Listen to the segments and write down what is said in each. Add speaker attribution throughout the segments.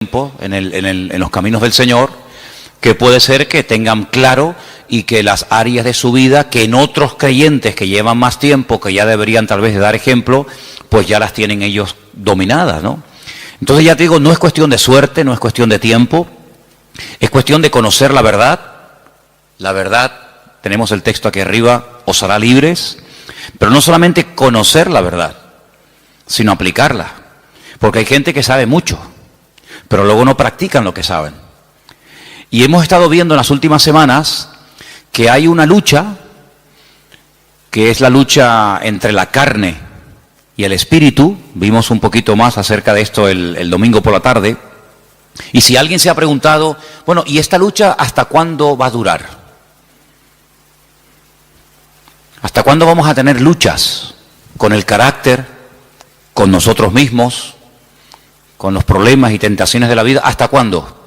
Speaker 1: en los caminos del Señor, que puede ser que tengan claro y que las áreas de su vida que en otros creyentes que llevan más tiempo, que ya deberían tal vez de dar ejemplo, pues ya las tienen ellos dominadas, ¿no? Entonces ya te digo, no es cuestión de suerte, no es cuestión de tiempo, es cuestión de conocer la verdad. La verdad, tenemos el texto aquí arriba, os hará libres, pero no solamente conocer la verdad, sino aplicarla, porque hay gente que sabe mucho, pero luego no practican lo que saben. Y hemos estado viendo en las últimas semanas que hay una lucha, que es la lucha entre la carne y el espíritu. Vimos un poquito más acerca de esto el domingo por la tarde. Y si alguien se ha preguntado, bueno, ¿y esta lucha hasta cuándo va a durar? ¿Hasta cuándo vamos a tener luchas con el carácter, con nosotros mismos, con los problemas y tentaciones de la vida? ¿Hasta cuándo?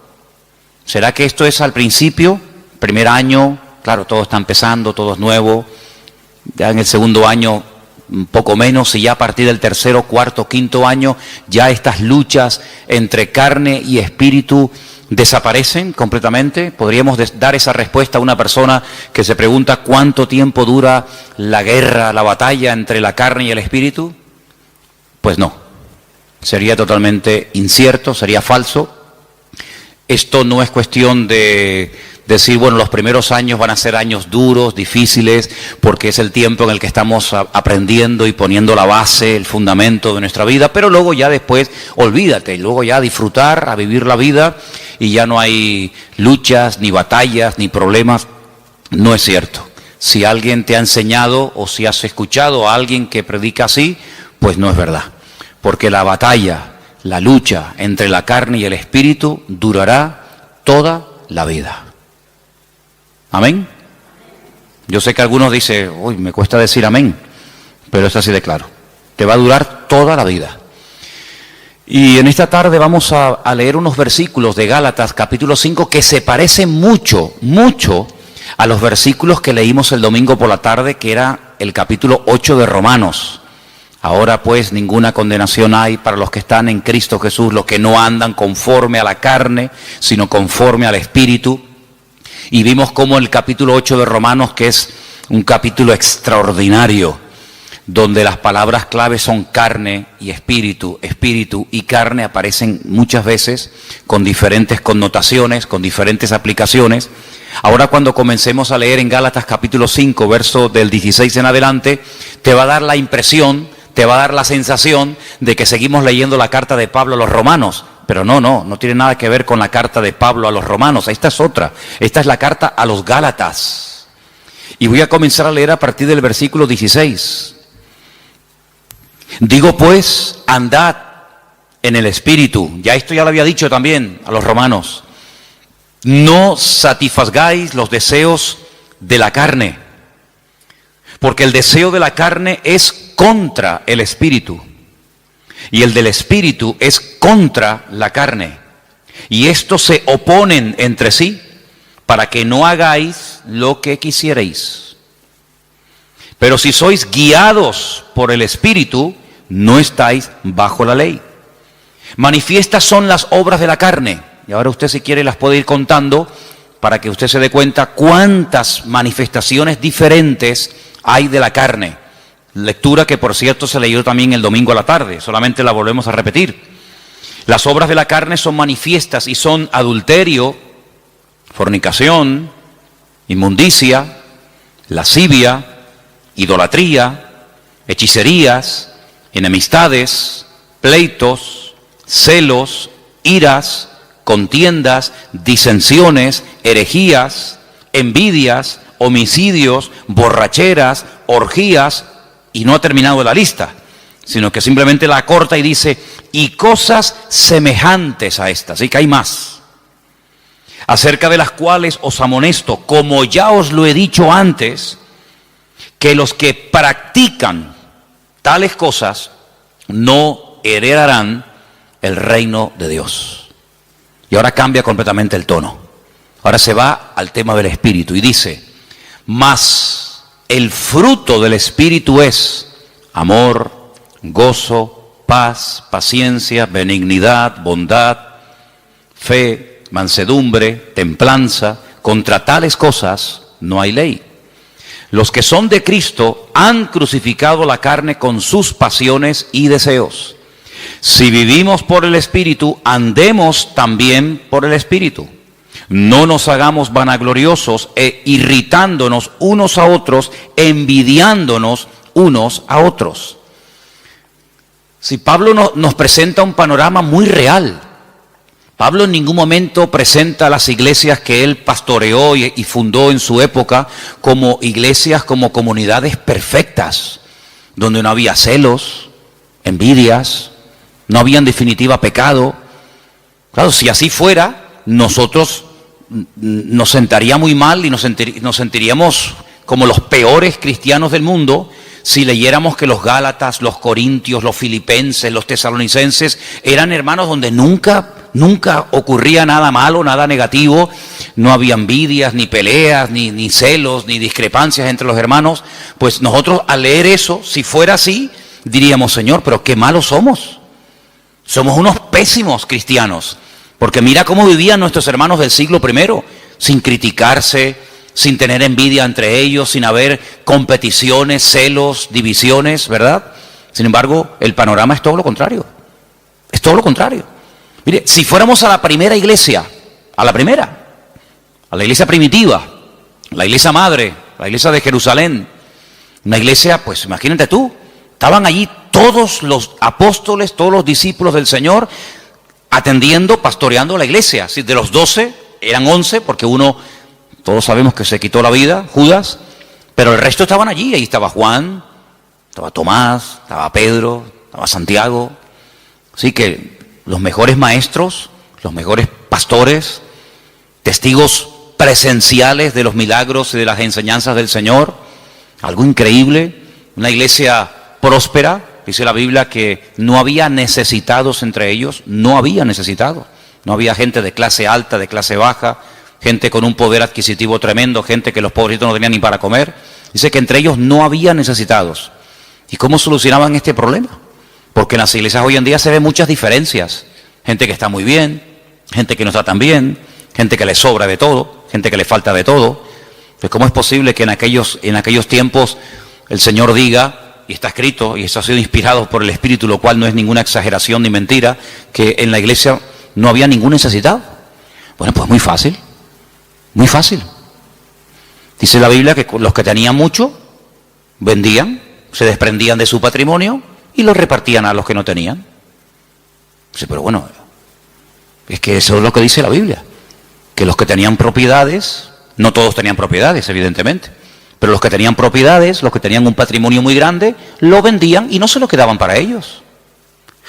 Speaker 1: ¿Será que esto es al principio, primer año? Claro, todo está empezando, todo es nuevo. Ya en el segundo año, un poco menos, y ya a partir del tercero, cuarto, quinto año, ya estas luchas entre carne y espíritu desaparecen completamente. ¿Podríamos dar esa respuesta a una persona que se pregunta cuánto tiempo dura la guerra, la batalla entre la carne y el espíritu? Pues no. Sería totalmente incierto, sería falso. Esto no es cuestión de decir, bueno, los primeros años van a ser años duros, difíciles, porque es el tiempo en el que estamos aprendiendo y poniendo la base, el fundamento de nuestra vida, pero luego ya después, olvídate, luego ya a disfrutar, a vivir la vida, y ya no hay luchas, ni batallas, ni problemas. No es cierto. Si alguien te ha enseñado o si has escuchado a alguien que predica así, pues no es verdad. Porque la batalla, la lucha entre la carne y el espíritu durará toda la vida. ¿Amén? Yo sé que algunos dicen, uy, me cuesta decir amén, pero es así de claro. Te va a durar toda la vida. Y en esta tarde vamos a leer unos versículos de Gálatas capítulo 5 que se parecen mucho, mucho a los versículos que leímos el domingo por la tarde, que era el capítulo 8 de Romanos. Ahora pues ninguna condenación hay para los que están en Cristo Jesús, los que no andan conforme a la carne, sino conforme al Espíritu. Y vimos cómo el capítulo 8 de Romanos, que es un capítulo extraordinario, donde las palabras claves son carne y espíritu, espíritu y carne, aparecen muchas veces con diferentes connotaciones, con diferentes aplicaciones. Ahora cuando comencemos a leer en Gálatas capítulo 5, verso del 16 en adelante, te va a dar la impresión, te va a dar la sensación de que seguimos leyendo la carta de Pablo a los romanos. Pero no tiene nada que ver con la carta de Pablo a los romanos. Esta es otra. Esta es la carta a los Gálatas. Y voy a comenzar a leer a partir del versículo 16. Digo pues, andad en el Espíritu. Ya esto ya lo había dicho también a los romanos. No satisfagáis los deseos de la carne, porque el deseo de la carne es contra el Espíritu, y el del Espíritu es contra la carne, y estos se oponen entre sí, para que no hagáis lo que quisierais. Pero si sois guiados por el Espíritu, no estáis bajo la ley. Manifiestas son las obras de la carne. Y ahora usted, si quiere, las puede ir contando para que usted se dé cuenta cuántas manifestaciones diferentes hay de la carne. Lectura que, por cierto, se leyó también el domingo a la tarde, solamente la volvemos a repetir. Las obras de la carne son manifiestas y son adulterio, fornicación, inmundicia, lascivia, idolatría, hechicerías, enemistades, pleitos, celos, iras, contiendas, disensiones, herejías, envidias, homicidios, borracheras, orgías, y no ha terminado la lista, sino que simplemente la acorta y dice, y cosas semejantes a estas, y que hay más, acerca de las cuales os amonesto, como ya os lo he dicho antes, que los que practican tales cosas no heredarán el reino de Dios. Y ahora cambia completamente el tono. Ahora se va al tema del Espíritu y dice, mas el fruto del Espíritu es amor, gozo, paz, paciencia, benignidad, bondad, fe, mansedumbre, templanza. Contra tales cosas no hay ley. Los que son de Cristo han crucificado la carne con sus pasiones y deseos. Si vivimos por el Espíritu, andemos también por el Espíritu. No nos hagamos vanagloriosos e irritándonos unos a otros, envidiándonos unos a otros. Si Pablo nos presenta un panorama muy real. Pablo en ningún momento presenta a las iglesias que él pastoreó y fundó en su época como iglesias, como comunidades perfectas, donde no había celos, envidias, no había en definitiva pecado. Claro, si así fuera, nosotros nos sentaría muy mal y nos sentiríamos como los peores cristianos del mundo si leyéramos que los Gálatas, los Corintios, los Filipenses, los Tesalonicenses eran hermanos donde nunca ocurría nada malo, nada negativo, no había envidias, ni peleas, ni celos, ni discrepancias entre los hermanos. Pues nosotros al leer eso, si fuera así, diríamos, Señor, pero qué malos somos. Somos unos pésimos cristianos, porque mira cómo vivían nuestros hermanos del siglo I, sin criticarse, sin tener envidia entre ellos, sin haber competiciones, celos, divisiones, ¿verdad? Sin embargo, el panorama es todo lo contrario. Es todo lo contrario. Mire, si fuéramos a la primera iglesia, a la iglesia primitiva, la iglesia madre, la iglesia de Jerusalén, una iglesia, pues imagínate tú, estaban allí todos los apóstoles, todos los discípulos del Señor, atendiendo, pastoreando la iglesia. Si de los 12 eran 11, porque uno, todos sabemos que se quitó la vida, Judas, pero el resto estaban allí. Ahí estaba Juan, estaba Tomás, estaba Pedro, estaba Santiago. Así que los mejores maestros, los mejores pastores, testigos presenciales de los milagros y de las enseñanzas del Señor. Algo increíble, una iglesia próspera. Dice la Biblia que no había necesitados entre ellos, no había necesitados. No había gente de clase alta, de clase baja, gente con un poder adquisitivo tremendo, gente que los pobrecitos no tenían ni para comer. Dice que entre ellos no había necesitados. ¿Y cómo solucionaban este problema? Porque en las iglesias hoy en día se ven muchas diferencias. Gente que está muy bien, gente que no está tan bien, gente que le sobra de todo, gente que le falta de todo. Pues ¿cómo es posible que en aquellos tiempos el Señor diga, y está escrito, y esto ha sido inspirado por el Espíritu, lo cual no es ninguna exageración ni mentira, que en la iglesia no había ningún necesitado? Bueno, pues muy fácil, muy fácil. Dice la Biblia que los que tenían mucho, vendían, se desprendían de su patrimonio y lo repartían a los que no tenían. Sí, pero bueno, es que eso es lo que dice la Biblia, que los que tenían propiedades, no todos tenían propiedades, evidentemente, pero los que tenían propiedades, los que tenían un patrimonio muy grande, lo vendían y no se lo quedaban para ellos,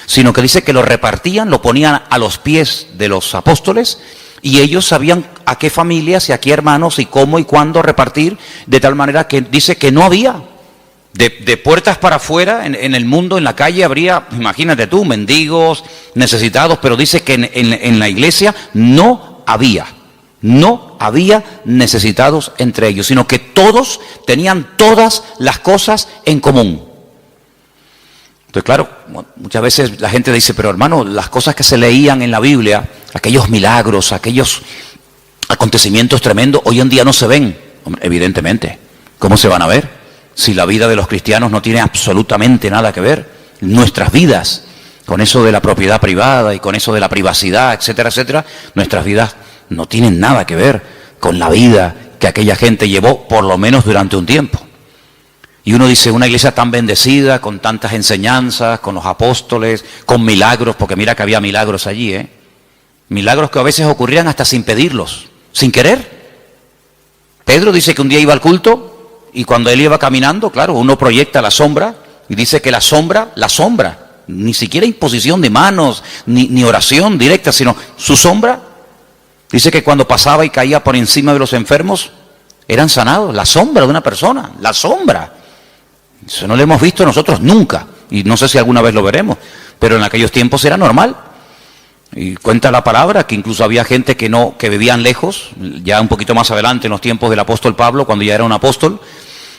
Speaker 1: sino que dice que lo repartían, lo ponían a los pies de los apóstoles y ellos sabían a qué familias y a qué hermanos y cómo y cuándo repartir, de tal manera que dice que no había. De puertas para afuera, en el mundo, en la calle, habría, imagínate tú, mendigos, necesitados, pero dice que en la iglesia no había necesitados entre ellos, sino que todos tenían todas las cosas en común. Entonces, claro, muchas veces la gente dice, pero hermano, las cosas que se leían en la Biblia, aquellos milagros, aquellos acontecimientos tremendos, hoy en día no se ven. Hombre, evidentemente, ¿cómo se van a ver? Si la vida de los cristianos no tiene absolutamente nada que ver, nuestras vidas, con eso de la propiedad privada y con eso de la privacidad, etcétera, etcétera, nuestras vidas no tienen nada que ver con la vida que aquella gente llevó, por lo menos durante un tiempo. Y uno dice, una iglesia tan bendecida, con tantas enseñanzas, con los apóstoles, con milagros, porque mira que había milagros allí, milagros que a veces ocurrían hasta sin pedirlos, sin querer. Pedro dice que un día iba al culto, y cuando él iba caminando, claro, uno proyecta la sombra y dice que la sombra, ni siquiera imposición de manos, ni oración directa, sino su sombra, dice que cuando pasaba y caía por encima de los enfermos, eran sanados. La sombra de una persona, la sombra. Eso no lo hemos visto nosotros nunca, y no sé si alguna vez lo veremos, pero en aquellos tiempos era normal. Y cuenta la palabra que incluso había gente que vivían lejos, ya un poquito más adelante en los tiempos del apóstol Pablo, cuando ya era un apóstol,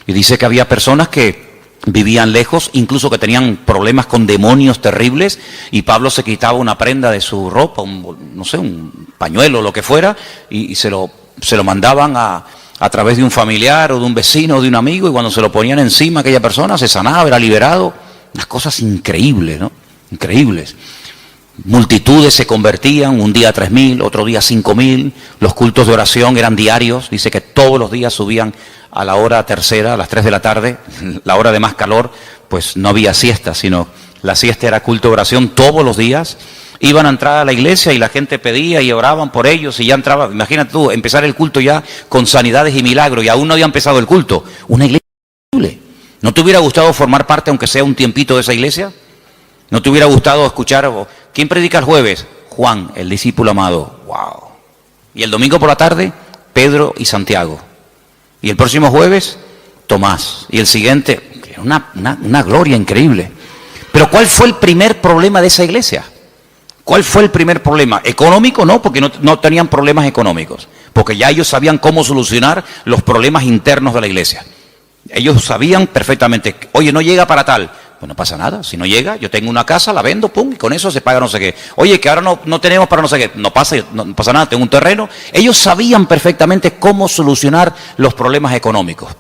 Speaker 1: y dice que había personas que vivían lejos, incluso que tenían problemas con demonios terribles, y Pablo se quitaba una prenda de su ropa, un pañuelo, lo que fuera, y se lo mandaban a través de un familiar o de un vecino o de un amigo, y cuando se lo ponían encima aquella persona se sanaba, era liberado. Unas cosas increíbles, ¿no? Increíbles. Multitudes se convertían, un día 3.000, otro día 5.000, los cultos de oración eran diarios, dice que todos los días subían a la hora tercera, a las 3 de la tarde, la hora de más calor, pues no había siesta, sino la siesta era culto de oración todos los días. Iban a entrar a la iglesia y la gente pedía y oraban por ellos y ya entraba, imagínate tú, empezar el culto ya con sanidades y milagros y aún no había empezado el culto. Una iglesia increíble. ¿No te hubiera gustado formar parte, aunque sea un tiempito, de esa iglesia? ¿No te hubiera gustado escuchar? ¿Quién predica el jueves? Juan, el discípulo amado. ¡Wow! Y el domingo por la tarde, Pedro y Santiago. Y el próximo jueves, Tomás. Y el siguiente, una gloria increíble. Pero ¿cuál fue el primer problema de esa iglesia? ¿Cuál fue el primer problema? ¿Económico? No, porque no tenían problemas económicos. Porque ya ellos sabían cómo solucionar los problemas internos de la iglesia. Ellos sabían perfectamente, oye, no llega para tal. Pues no pasa nada, si no llega, yo tengo una casa, la vendo, pum, y con eso se paga no sé qué. Oye, que ahora no tenemos para no sé qué. No pasa nada, tengo un terreno. Ellos sabían perfectamente cómo solucionar los problemas económicos.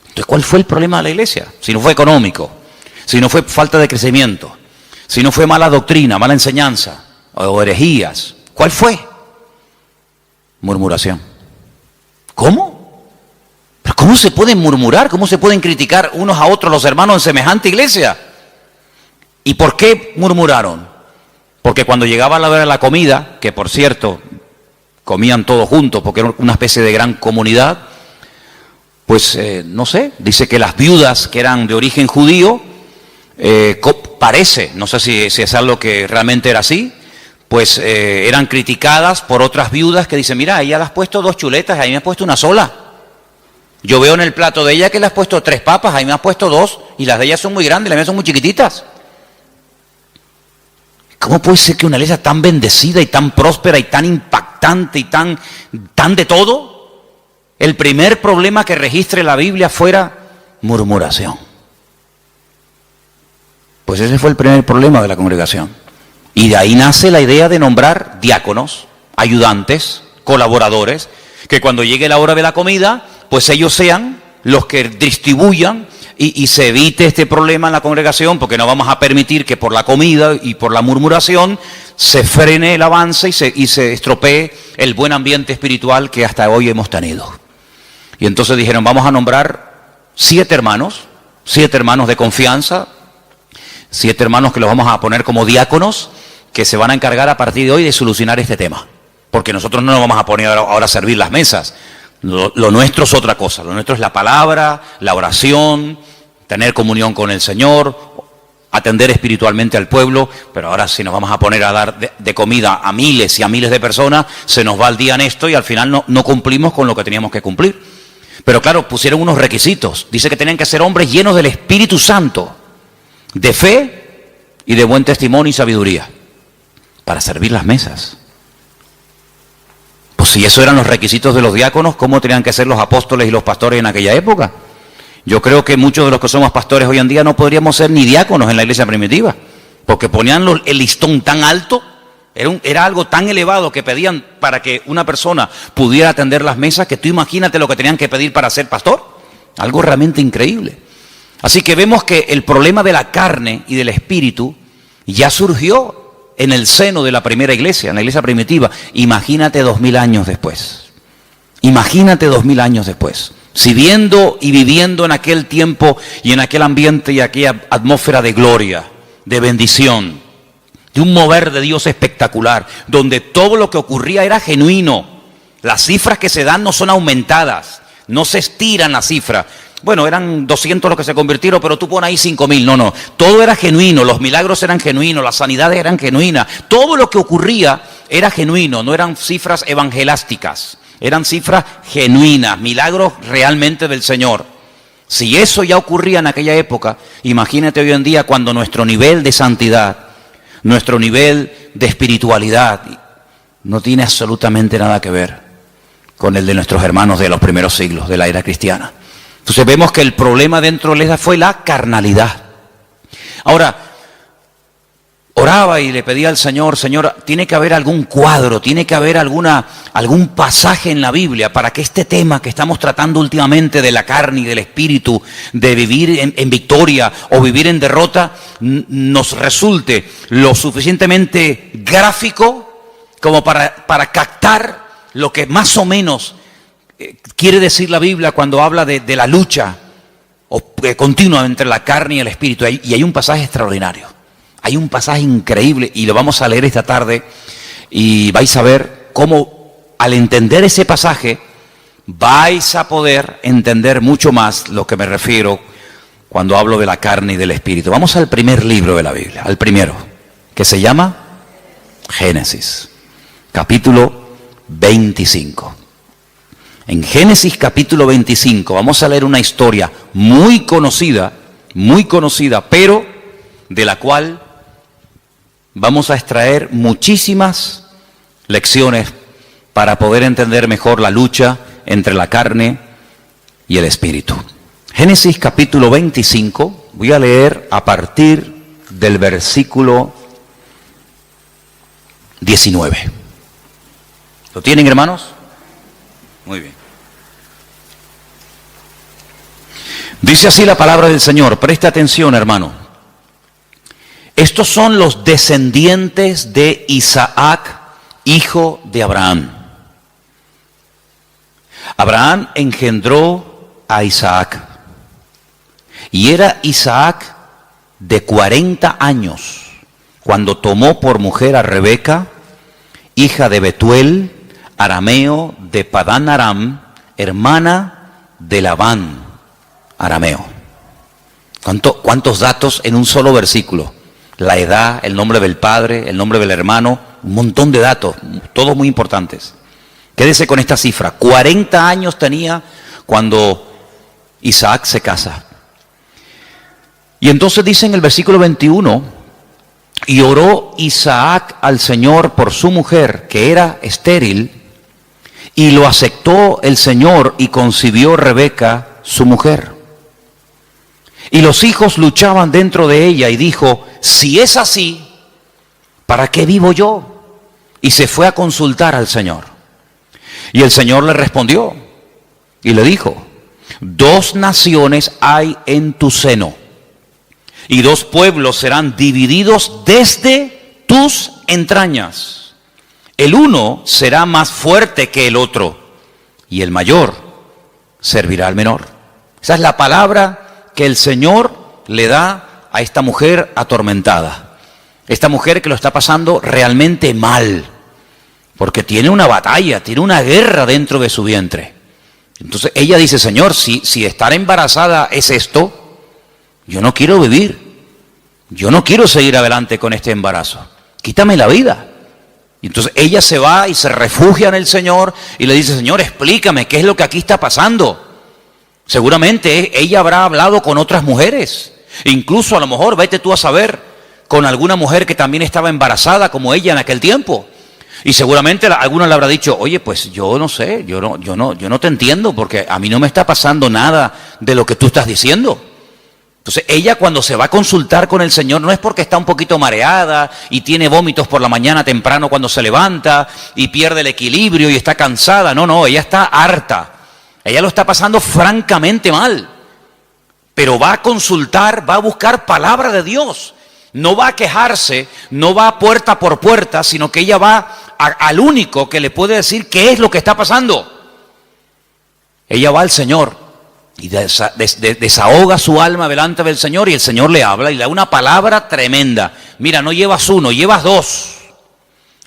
Speaker 1: Entonces, ¿cuál fue el problema de la iglesia? Si no fue económico, si no fue falta de crecimiento, si no fue mala doctrina, mala enseñanza, o herejías, ¿cuál fue? Murmuración. ¿Cómo? ¿Pero cómo se pueden murmurar? ¿Cómo se pueden criticar unos a otros los hermanos en semejante iglesia? ¿Y por qué murmuraron? Porque cuando llegaba la hora de la comida, que por cierto, comían todos juntos porque era una especie de gran comunidad, pues no sé, dice que las viudas que eran de origen judío, parece, no sé si es algo que realmente era así, pues eran criticadas por otras viudas que dicen, mira, ella le has puesto 2 chuletas, a mí me has puesto una sola. Yo veo en el plato de ella que le has puesto 3 papas, a mí me has puesto 2, y las de ella son muy grandes, las mías son muy chiquititas. ¿Cómo puede ser que una iglesia tan bendecida y tan próspera y tan impactante y tan de todo, el primer problema que registre la Biblia fuera murmuración? Pues ese fue el primer problema de la congregación. Y de ahí nace la idea de nombrar diáconos, ayudantes, colaboradores, que cuando llegue la hora de la comida, pues ellos sean los que distribuyan y se evite este problema en la congregación, porque no vamos a permitir que por la comida y por la murmuración se frene el avance y se estropee el buen ambiente espiritual que hasta hoy hemos tenido. Y entonces dijeron, vamos a nombrar 7 hermanos de confianza, 7 hermanos que los vamos a poner como diáconos, que se van a encargar a partir de hoy de solucionar este tema. Porque nosotros no nos vamos a poner ahora a servir las mesas. Lo nuestro es otra cosa. Lo nuestro es la palabra, la oración, tener comunión con el Señor, atender espiritualmente al pueblo. Pero ahora si nos vamos a poner a dar de comida a miles y a miles de personas, se nos va el día en esto y al final no cumplimos con lo que teníamos que cumplir. Pero claro, pusieron unos requisitos. Dice que tenían que ser hombres llenos del Espíritu Santo, de fe y de buen testimonio y sabiduría, para servir las mesas. Pues si esos eran los requisitos de los diáconos, ¿cómo tenían que ser los apóstoles y los pastores en aquella época? Yo creo que muchos de los que somos pastores hoy en día no podríamos ser ni diáconos en la iglesia primitiva, porque ponían el listón tan alto, era algo tan elevado que pedían para que una persona pudiera atender las mesas, que tú imagínate lo que tenían que pedir para ser pastor. Algo realmente increíble. Así que vemos que el problema de la carne y del espíritu ya surgió en el seno de la primera iglesia, en la iglesia primitiva. Imagínate 2000 años después. Imagínate 2000 años después. Si viendo y viviendo en aquel tiempo y en aquel ambiente y aquella atmósfera de gloria, de bendición, de un mover de Dios espectacular, donde todo lo que ocurría era genuino. Las cifras que se dan no son aumentadas, no se estiran las cifras. Bueno, eran 200 los que se convirtieron, pero tú pones ahí 5000. No. Todo era genuino, los milagros eran genuinos, las sanidades eran genuinas. Todo lo que ocurría era genuino, no eran cifras evangelásticas. Eran cifras genuinas, milagros realmente del Señor. Si eso ya ocurría en aquella época, imagínate hoy en día cuando nuestro nivel de santidad, nuestro nivel de espiritualidad no tiene absolutamente nada que ver con el de nuestros hermanos de los primeros siglos, de la era cristiana. Entonces vemos que el problema dentro de la iglesia fue la carnalidad. Ahora, oraba y le pedía al Señor, Señor, tiene que haber algún cuadro, tiene que haber algún pasaje en la Biblia para que este tema que estamos tratando últimamente de la carne y del espíritu, de vivir en victoria o vivir en derrota, nos resulte lo suficientemente gráfico como para captar lo que más o menos quiere decir la Biblia cuando habla de la lucha continua entre la carne y el espíritu. Y hay un pasaje extraordinario. Hay un pasaje increíble y lo vamos a leer esta tarde y vais a ver cómo al entender ese pasaje vais a poder entender mucho más lo que me refiero cuando hablo de la carne y del espíritu. Vamos al primer libro de la Biblia, al primero, que se llama Génesis, capítulo 25. En Génesis capítulo 25 vamos a leer una historia muy conocida, pero de la cual vamos a extraer muchísimas lecciones para poder entender mejor la lucha entre la carne y el espíritu. Génesis capítulo 25, voy a leer a partir del versículo 19. ¿Lo tienen, hermanos? Muy bien. Dice así la palabra del Señor, presta atención, hermano. Estos son los descendientes de Isaac, hijo de Abraham. Abraham engendró a Isaac. Y era Isaac de 40 años cuando tomó por mujer a Rebeca, hija de Betuel, arameo de Padán Aram, hermana de Labán, arameo. ¿Cuántos datos en un solo versículo? La edad, el nombre del padre, el nombre del hermano, un montón de datos, todos muy importantes. Quédese con esta cifra, 40 años tenía cuando Isaac se casa. Y entonces dice en el versículo 21, y oró Isaac al Señor por su mujer, que era estéril, y lo aceptó el Señor y concibió Rebeca, su mujer. Y los hijos luchaban dentro de ella y dijo, si es así, ¿para qué vivo yo? Y se fue a consultar al Señor. Y el Señor le respondió y le dijo, 2 naciones hay en tu seno, y 2 pueblos serán divididos desde tus entrañas. El uno será más fuerte que el otro, y el mayor servirá al menor. Esa es la palabra que el Señor le da a esta mujer atormentada. Esta mujer que lo está pasando realmente mal, porque tiene una batalla, tiene una guerra dentro de su vientre. Entonces ella dice, Señor, si estar embarazada es esto, yo no quiero vivir, yo no quiero seguir adelante con este embarazo, quítame la vida. Y entonces ella se va y se refugia en el Señor y le dice, Señor, explícame qué es lo que aquí está pasando. Seguramente ella habrá hablado con otras mujeres, incluso a lo mejor, vete tú a saber, con alguna mujer que también estaba embarazada como ella en aquel tiempo. Y seguramente alguna le habrá dicho, oye, pues yo no sé, yo no te entiendo porque a mí no me está pasando nada de lo que tú estás diciendo. Entonces ella cuando se va a consultar con el Señor no es porque está un poquito mareada y tiene vómitos por la mañana temprano cuando se levanta y pierde el equilibrio y está cansada. No, ella está harta. Ella lo está pasando francamente mal, pero va a consultar, va a buscar palabra de Dios. No va a quejarse, no va puerta por puerta, sino que ella va al único que le puede decir qué es lo que está pasando. Ella va al Señor y desahoga su alma delante del Señor y el Señor le habla y le da una palabra tremenda. Mira, no llevas 1, llevas 2.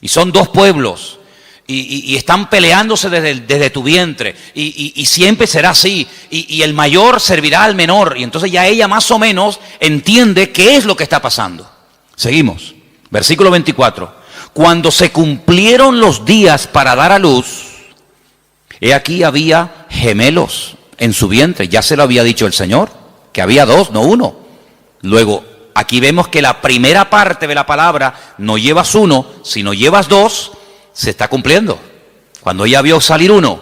Speaker 1: Y son 2 pueblos. Y están peleándose desde tu vientre y siempre será así y el mayor servirá al menor y entonces ya ella más o menos entiende qué es lo que está pasando. Seguimos, versículo 24. Cuando se cumplieron los días para dar a luz, he aquí había gemelos en su vientre. Ya se lo había dicho el Señor, que había 2, no 1. Luego aquí vemos que la primera parte de la palabra, no llevas 1, sino llevas 2, se está cumpliendo. Cuando ella vio salir 1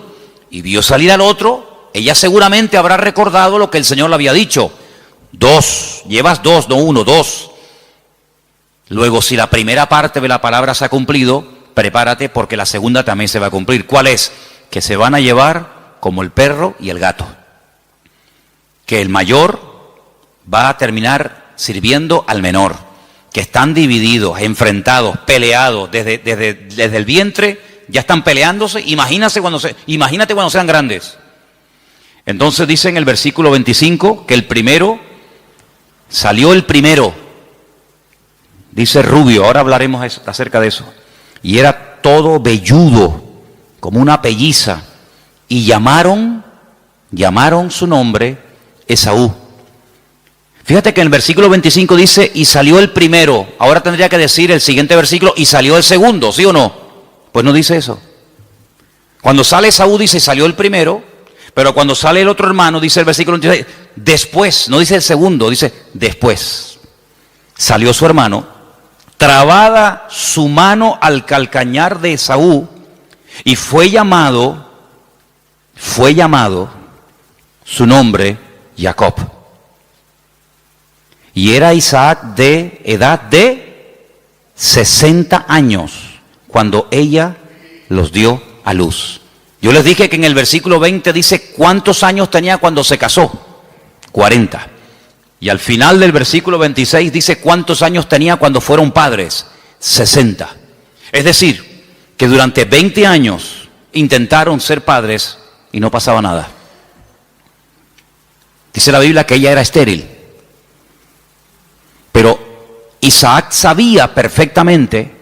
Speaker 1: y vio salir al otro, ella seguramente habrá recordado lo que el Señor le había dicho. 2, llevas 2, no 1, 2. Luego, si la primera parte de la palabra se ha cumplido, prepárate porque la segunda también se va a cumplir. ¿Cuál es? Que se van a llevar como el perro y el gato. Que el mayor va a terminar sirviendo al menor. Que están divididos, enfrentados, peleados, desde el vientre ya están peleándose. Imagínate cuando sean grandes. Entonces dice en el versículo 25 que salió el primero. Dice rubio, ahora hablaremos acerca de eso. Y era todo velludo, como una pelliza. Y llamaron su nombre Esaú. Fíjate que en el versículo 25 dice, y salió el primero. Ahora tendría que decir el siguiente versículo, y salió el segundo, ¿sí o no? Pues no dice eso. Cuando sale Esaú dice, salió el primero, pero cuando sale el otro hermano, dice el versículo 26, después, no dice el segundo, dice después. Salió su hermano, trabada su mano al calcañar de Esaú, y fue llamado su nombre Jacob. Y era Isaac de edad de 60 años cuando ella los dio a luz. Yo les dije que en el versículo 20 dice cuántos años tenía cuando se casó. 40. Y al final del versículo 26 dice cuántos años tenía cuando fueron padres. 60. Es decir, que durante 20 años intentaron ser padres y no pasaba nada. Dice la Biblia que ella era estéril. Pero Isaac sabía perfectamente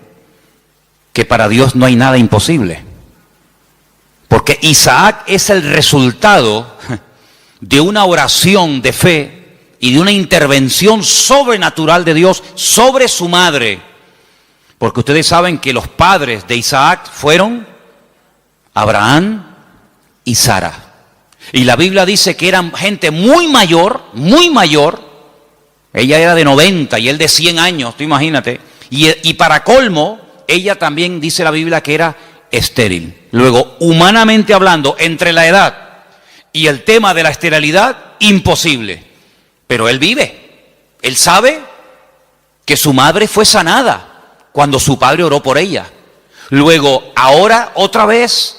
Speaker 1: que para Dios no hay nada imposible. Porque Isaac es el resultado de una oración de fe y de una intervención sobrenatural de Dios sobre su madre. Porque ustedes saben que los padres de Isaac fueron Abraham y Sara. Y la Biblia dice que eran gente muy mayor. Ella era de 90 y él de 100 años, tú imagínate. Y para colmo, ella también dice la Biblia que era estéril. Luego, humanamente hablando, entre la edad y el tema de la esterilidad, imposible. Pero él vive. Él sabe que su madre fue sanada cuando su padre oró por ella. Luego, ahora otra vez,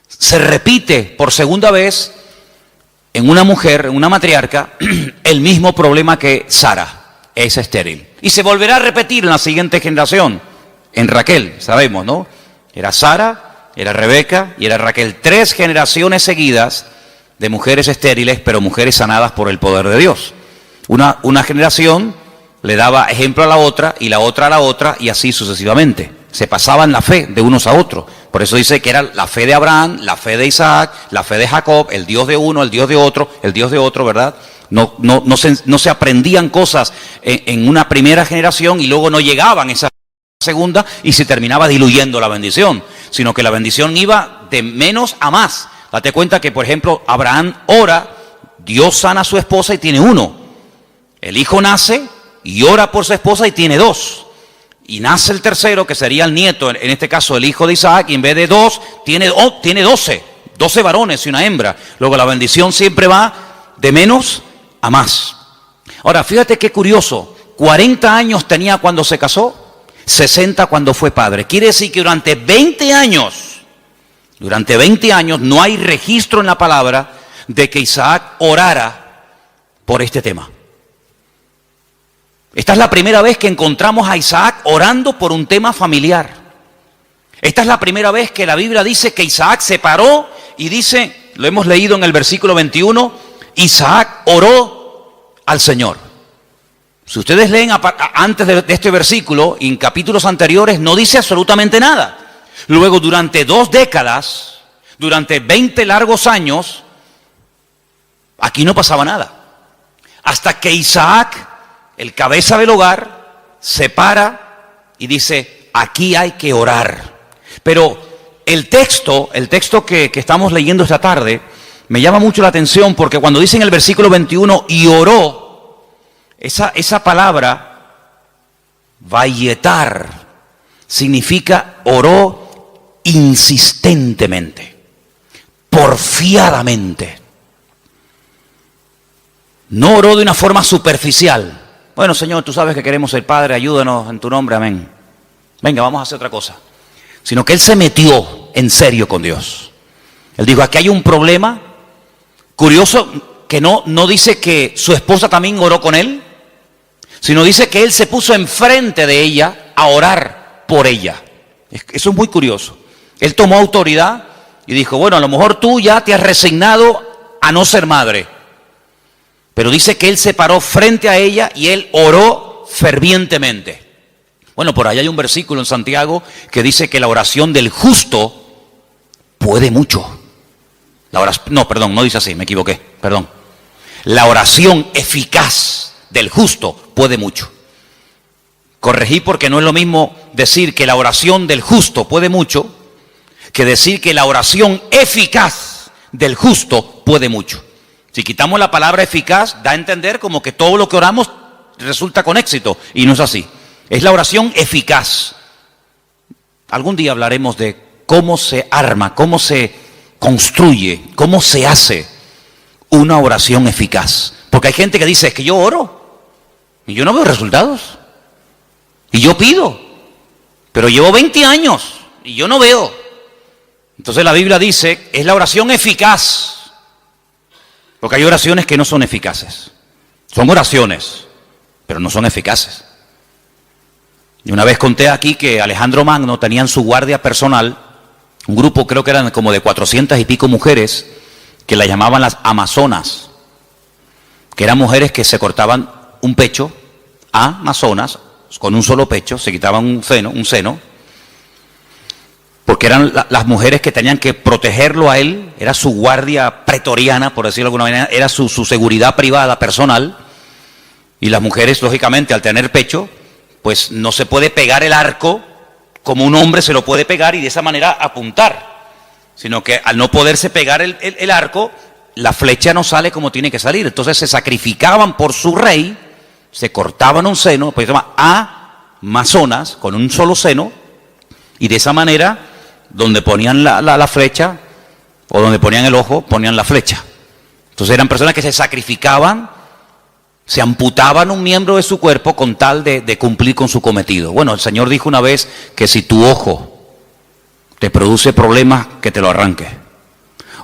Speaker 1: se repite por segunda vez en una mujer, en una matriarca, el mismo problema que Sara, es estéril. Y se volverá a repetir en la siguiente generación, en Raquel, sabemos, ¿no? Era Sara, era Rebeca y era Raquel. 3 generaciones seguidas de mujeres estériles, pero mujeres sanadas por el poder de Dios. Una generación le daba ejemplo a la otra, y la otra a la otra, y así sucesivamente. Se pasaban la fe de unos a otros. Por eso dice que era la fe de Abraham, la fe de Isaac, la fe de Jacob, el Dios de uno, el Dios de otro, ¿verdad? No se aprendían cosas en una primera generación y luego no llegaban esa segunda y se terminaba diluyendo la bendición, sino que la bendición iba de menos a más. Date cuenta que, por ejemplo, Abraham ora, Dios sana a su esposa y tiene 1. El hijo nace y ora por su esposa y tiene 2. Y nace el tercero, que sería el nieto, en este caso el hijo de Isaac, y en vez de 2, tiene 12 varones y una hembra. Luego la bendición siempre va de menos a más. Ahora, fíjate qué curioso, 40 años tenía cuando se casó, 60 cuando fue padre. Quiere decir que durante 20 años no hay registro en la palabra de que Isaac orara por este tema. Esta es la primera vez que encontramos a Isaac orando por un tema familiar. Esta es la primera vez que la Biblia dice que Isaac se paró y dice, lo hemos leído en el versículo 21, Isaac oró al Señor. Si ustedes leen antes de este versículo, y en capítulos anteriores, no dice absolutamente nada. Luego, durante 2 décadas, durante 20 largos años, aquí no pasaba nada. Hasta que Isaac, el cabeza del hogar, se para y dice, aquí hay que orar. Pero el texto que estamos leyendo esta tarde me llama mucho la atención, porque cuando dice en el versículo 21, y oró, esa palabra, vayetar, significa oró insistentemente, porfiadamente. No oró de una forma superficial. bueno, Señor, tú sabes que queremos ser padre, ayúdanos en tu nombre, amén. Venga, vamos a hacer otra cosa. Sino que él se metió en serio con Dios. Él dijo, aquí hay un problema. Curioso que no dice que su esposa también oró con él, sino dice que él se puso enfrente de ella a orar por ella. Eso es muy curioso. Él tomó autoridad y dijo, bueno, a lo mejor tú ya te has resignado a no ser madre. Pero dice que él se paró frente a ella y él oró fervientemente. Bueno, por ahí hay un versículo en Santiago que dice que la oración del justo puede mucho. No dice así, me equivoqué, perdón. La oración eficaz del justo puede mucho. Corregí porque no es lo mismo decir que la oración del justo puede mucho que decir que la oración eficaz del justo puede mucho. Si quitamos la palabra eficaz, da a entender como que todo lo que oramos resulta con éxito, y no es así. Es la oración eficaz. Algún día hablaremos de cómo se arma, cómo se construye, cómo se hace una oración eficaz. Porque hay gente que dice, es que yo oro y yo no veo resultados. Y yo pido, pero llevo 20 años y yo no veo. Entonces la Biblia dice, es la oración eficaz. Porque hay oraciones que no son eficaces. Son oraciones, pero no son eficaces. Y una vez conté aquí que Alejandro Magno tenía en su guardia personal un grupo, creo que eran como de 400 y pico mujeres, que la llamaban las amazonas, que eran mujeres que se cortaban un pecho, amazonas, con un solo pecho, se quitaban un seno, porque eran las mujeres que tenían que protegerlo a él, era su guardia pretoriana, por decirlo de alguna manera, era su seguridad privada, personal, y las mujeres, lógicamente, al tener pecho, pues no se puede pegar el arco como un hombre se lo puede pegar y de esa manera apuntar, sino que al no poderse pegar el arco, la flecha no sale como tiene que salir. Entonces se sacrificaban por su rey, se cortaban un seno, pues se llama amazonas, con un solo seno, y de esa manera, donde ponían la flecha, o donde ponían el ojo, ponían la flecha. Entonces eran personas que se sacrificaban, se amputaban un miembro de su cuerpo con tal de cumplir con su cometido. Bueno, el Señor dijo una vez que si tu ojo te produce problemas, que te lo arranque.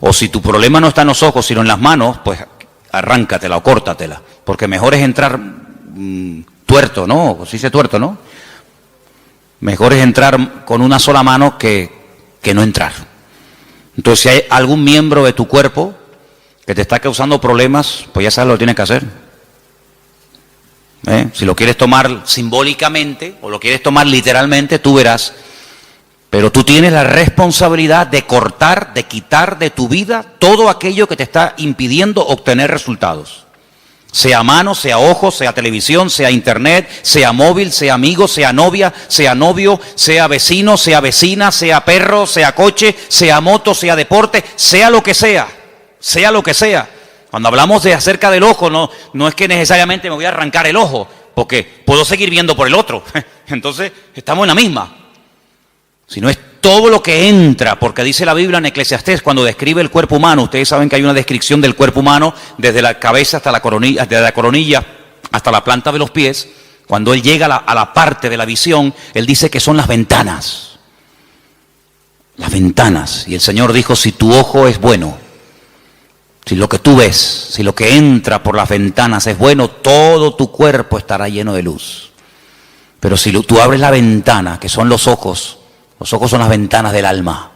Speaker 1: O si tu problema no está en los ojos, sino en las manos, pues arráncatela o córtatela. Porque mejor es entrar tuerto, ¿no? Se dice tuerto, ¿no? Mejor es entrar con una sola mano que no entrar. Entonces, si hay algún miembro de tu cuerpo que te está causando problemas, pues ya sabes lo que tienes que hacer. Si lo quieres tomar simbólicamente o lo quieres tomar literalmente, tú verás. Pero tú tienes la responsabilidad de cortar, de quitar de tu vida todo aquello que te está impidiendo obtener resultados. Sea mano, sea ojo, sea televisión, sea internet, sea móvil, sea amigo, sea novia, sea novio, sea vecino, sea vecina, sea perro, sea coche, sea moto, sea deporte, sea lo que sea, sea lo que sea. Cuando hablamos de acerca del ojo, no es que necesariamente me voy a arrancar el ojo, porque puedo seguir viendo por el otro. Entonces, estamos en la misma. Sino es todo lo que entra, porque dice la Biblia en Eclesiastés, cuando describe el cuerpo humano, ustedes saben que hay una descripción del cuerpo humano, desde la cabeza hasta la coronilla, desde la coronilla hasta la planta de los pies. Cuando él llega a la parte de la visión, él dice que son las ventanas. Las ventanas. Y el Señor dijo, si tu ojo es bueno, si lo que tú ves, si lo que entra por las ventanas es bueno, todo tu cuerpo estará lleno de luz. Pero si tú abres la ventana, que son los ojos son las ventanas del alma.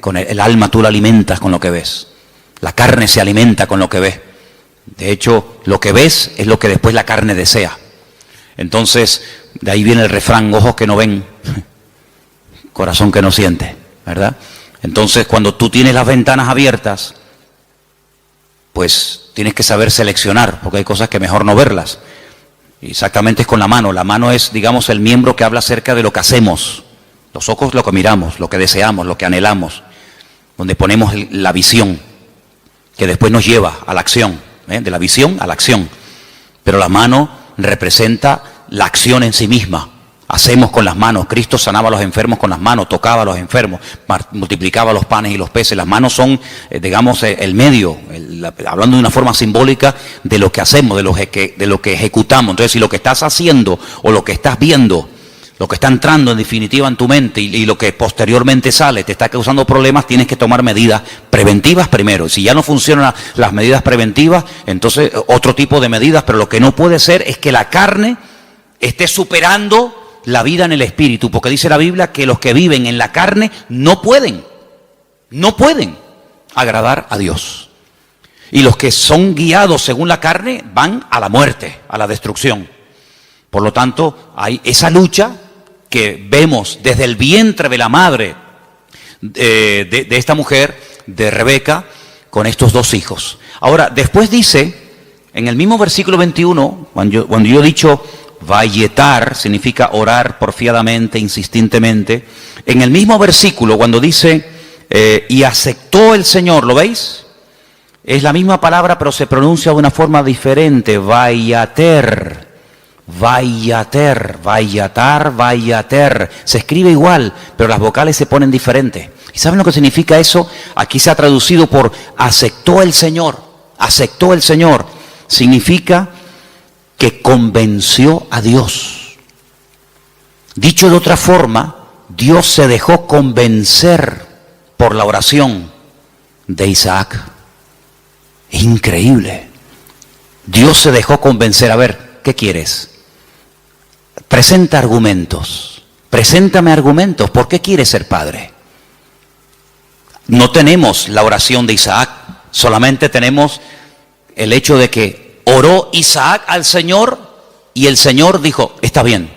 Speaker 1: Con el alma tú la alimentas con lo que ves. La carne se alimenta con lo que ves. De hecho, lo que ves es lo que después la carne desea. Entonces, de ahí viene el refrán, ojos que no ven, corazón que no siente, ¿verdad? Entonces, cuando tú tienes las ventanas abiertas, pues tienes que saber seleccionar, porque hay cosas que mejor no verlas. Y exactamente es con la mano. La mano es, digamos, el miembro que habla acerca de lo que hacemos. Los ojos lo que miramos, lo que deseamos, lo que anhelamos, donde ponemos la visión, que después nos lleva a la acción, de la visión a la acción. Pero la mano representa la acción en sí misma, hacemos con las manos. Cristo sanaba a los enfermos con las manos, tocaba a los enfermos, multiplicaba los panes y los peces. Las manos son, digamos, el medio, hablando de una forma simbólica de lo que hacemos, de lo que ejecutamos. Entonces, si lo que estás haciendo o lo que estás viendo, lo que está entrando en definitiva en tu mente y lo que posteriormente sale te está causando problemas, tienes que tomar medidas preventivas primero. Si ya no funcionan las medidas preventivas, entonces otro tipo de medidas, pero lo que no puede ser es que la carne esté superando la vida en el espíritu, porque dice la Biblia que los que viven en la carne no pueden agradar a Dios. Y los que son guiados según la carne van a la muerte, a la destrucción. Por lo tanto, hay esa lucha que vemos desde el vientre de la madre de esta mujer, de Rebeca, con estos dos hijos. Ahora, después dice, en el mismo versículo 21, cuando yo he dicho vayetar, significa orar porfiadamente, insistentemente, en el mismo versículo, cuando dice, y aceptó el Señor, ¿lo veis? Es la misma palabra, pero se pronuncia de una forma diferente, vayater. Vayatar. Se escribe igual, pero las vocales se ponen diferentes. ¿Y saben lo que significa eso? Aquí se ha traducido por aceptó el Señor. Aceptó el Señor. Significa que convenció a Dios. Dicho de otra forma, Dios se dejó convencer por la oración de Isaac. Es increíble. Dios se dejó convencer. A ver, ¿qué quieres? Presenta argumentos, preséntame argumentos. ¿Por qué quieres ser padre? No tenemos la oración de Isaac, solamente tenemos el hecho de que oró Isaac al Señor y el Señor dijo, está bien.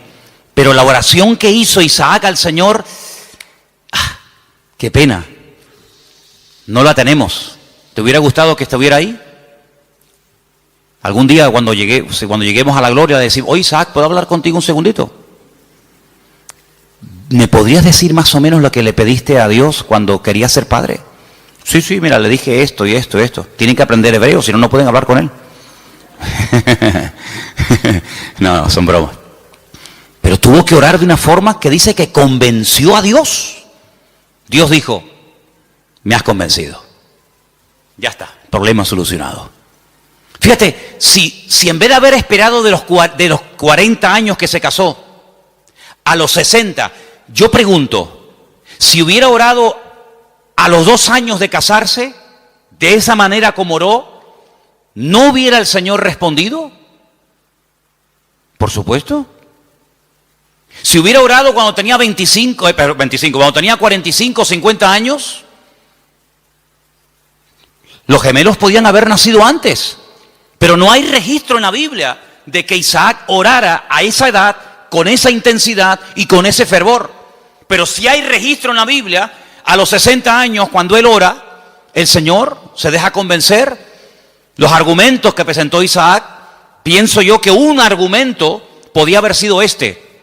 Speaker 1: Pero la oración que hizo Isaac al Señor, qué pena, no la tenemos. ¿Te hubiera gustado que estuviera ahí? Algún día cuando lleguemos a la gloria decir, oye Isaac, ¿puedo hablar contigo un segundito? ¿Me podrías decir más o menos lo que le pediste a Dios cuando querías ser padre? Sí, mira, le dije esto y esto y esto. Tienen que aprender hebreo, si no, no pueden hablar con él. No, son bromas. Pero tuvo que orar de una forma que dice que convenció a Dios. Dios dijo, me has convencido. Ya está, problema solucionado. Fíjate, si en vez de haber esperado de los 40 años que se casó, a los 60, yo pregunto, si hubiera orado a los 2 años de casarse, de esa manera como oró, ¿no hubiera el Señor respondido? Por supuesto. Si hubiera orado cuando tenía cuando tenía 45, 50 años, los gemelos podían haber nacido antes. Pero no hay registro en la Biblia de que Isaac orara a esa edad, con esa intensidad y con ese fervor. Pero sí hay registro en la Biblia, a los 60 años, cuando él ora, el Señor se deja convencer. Los argumentos que presentó Isaac, pienso yo que un argumento podía haber sido este.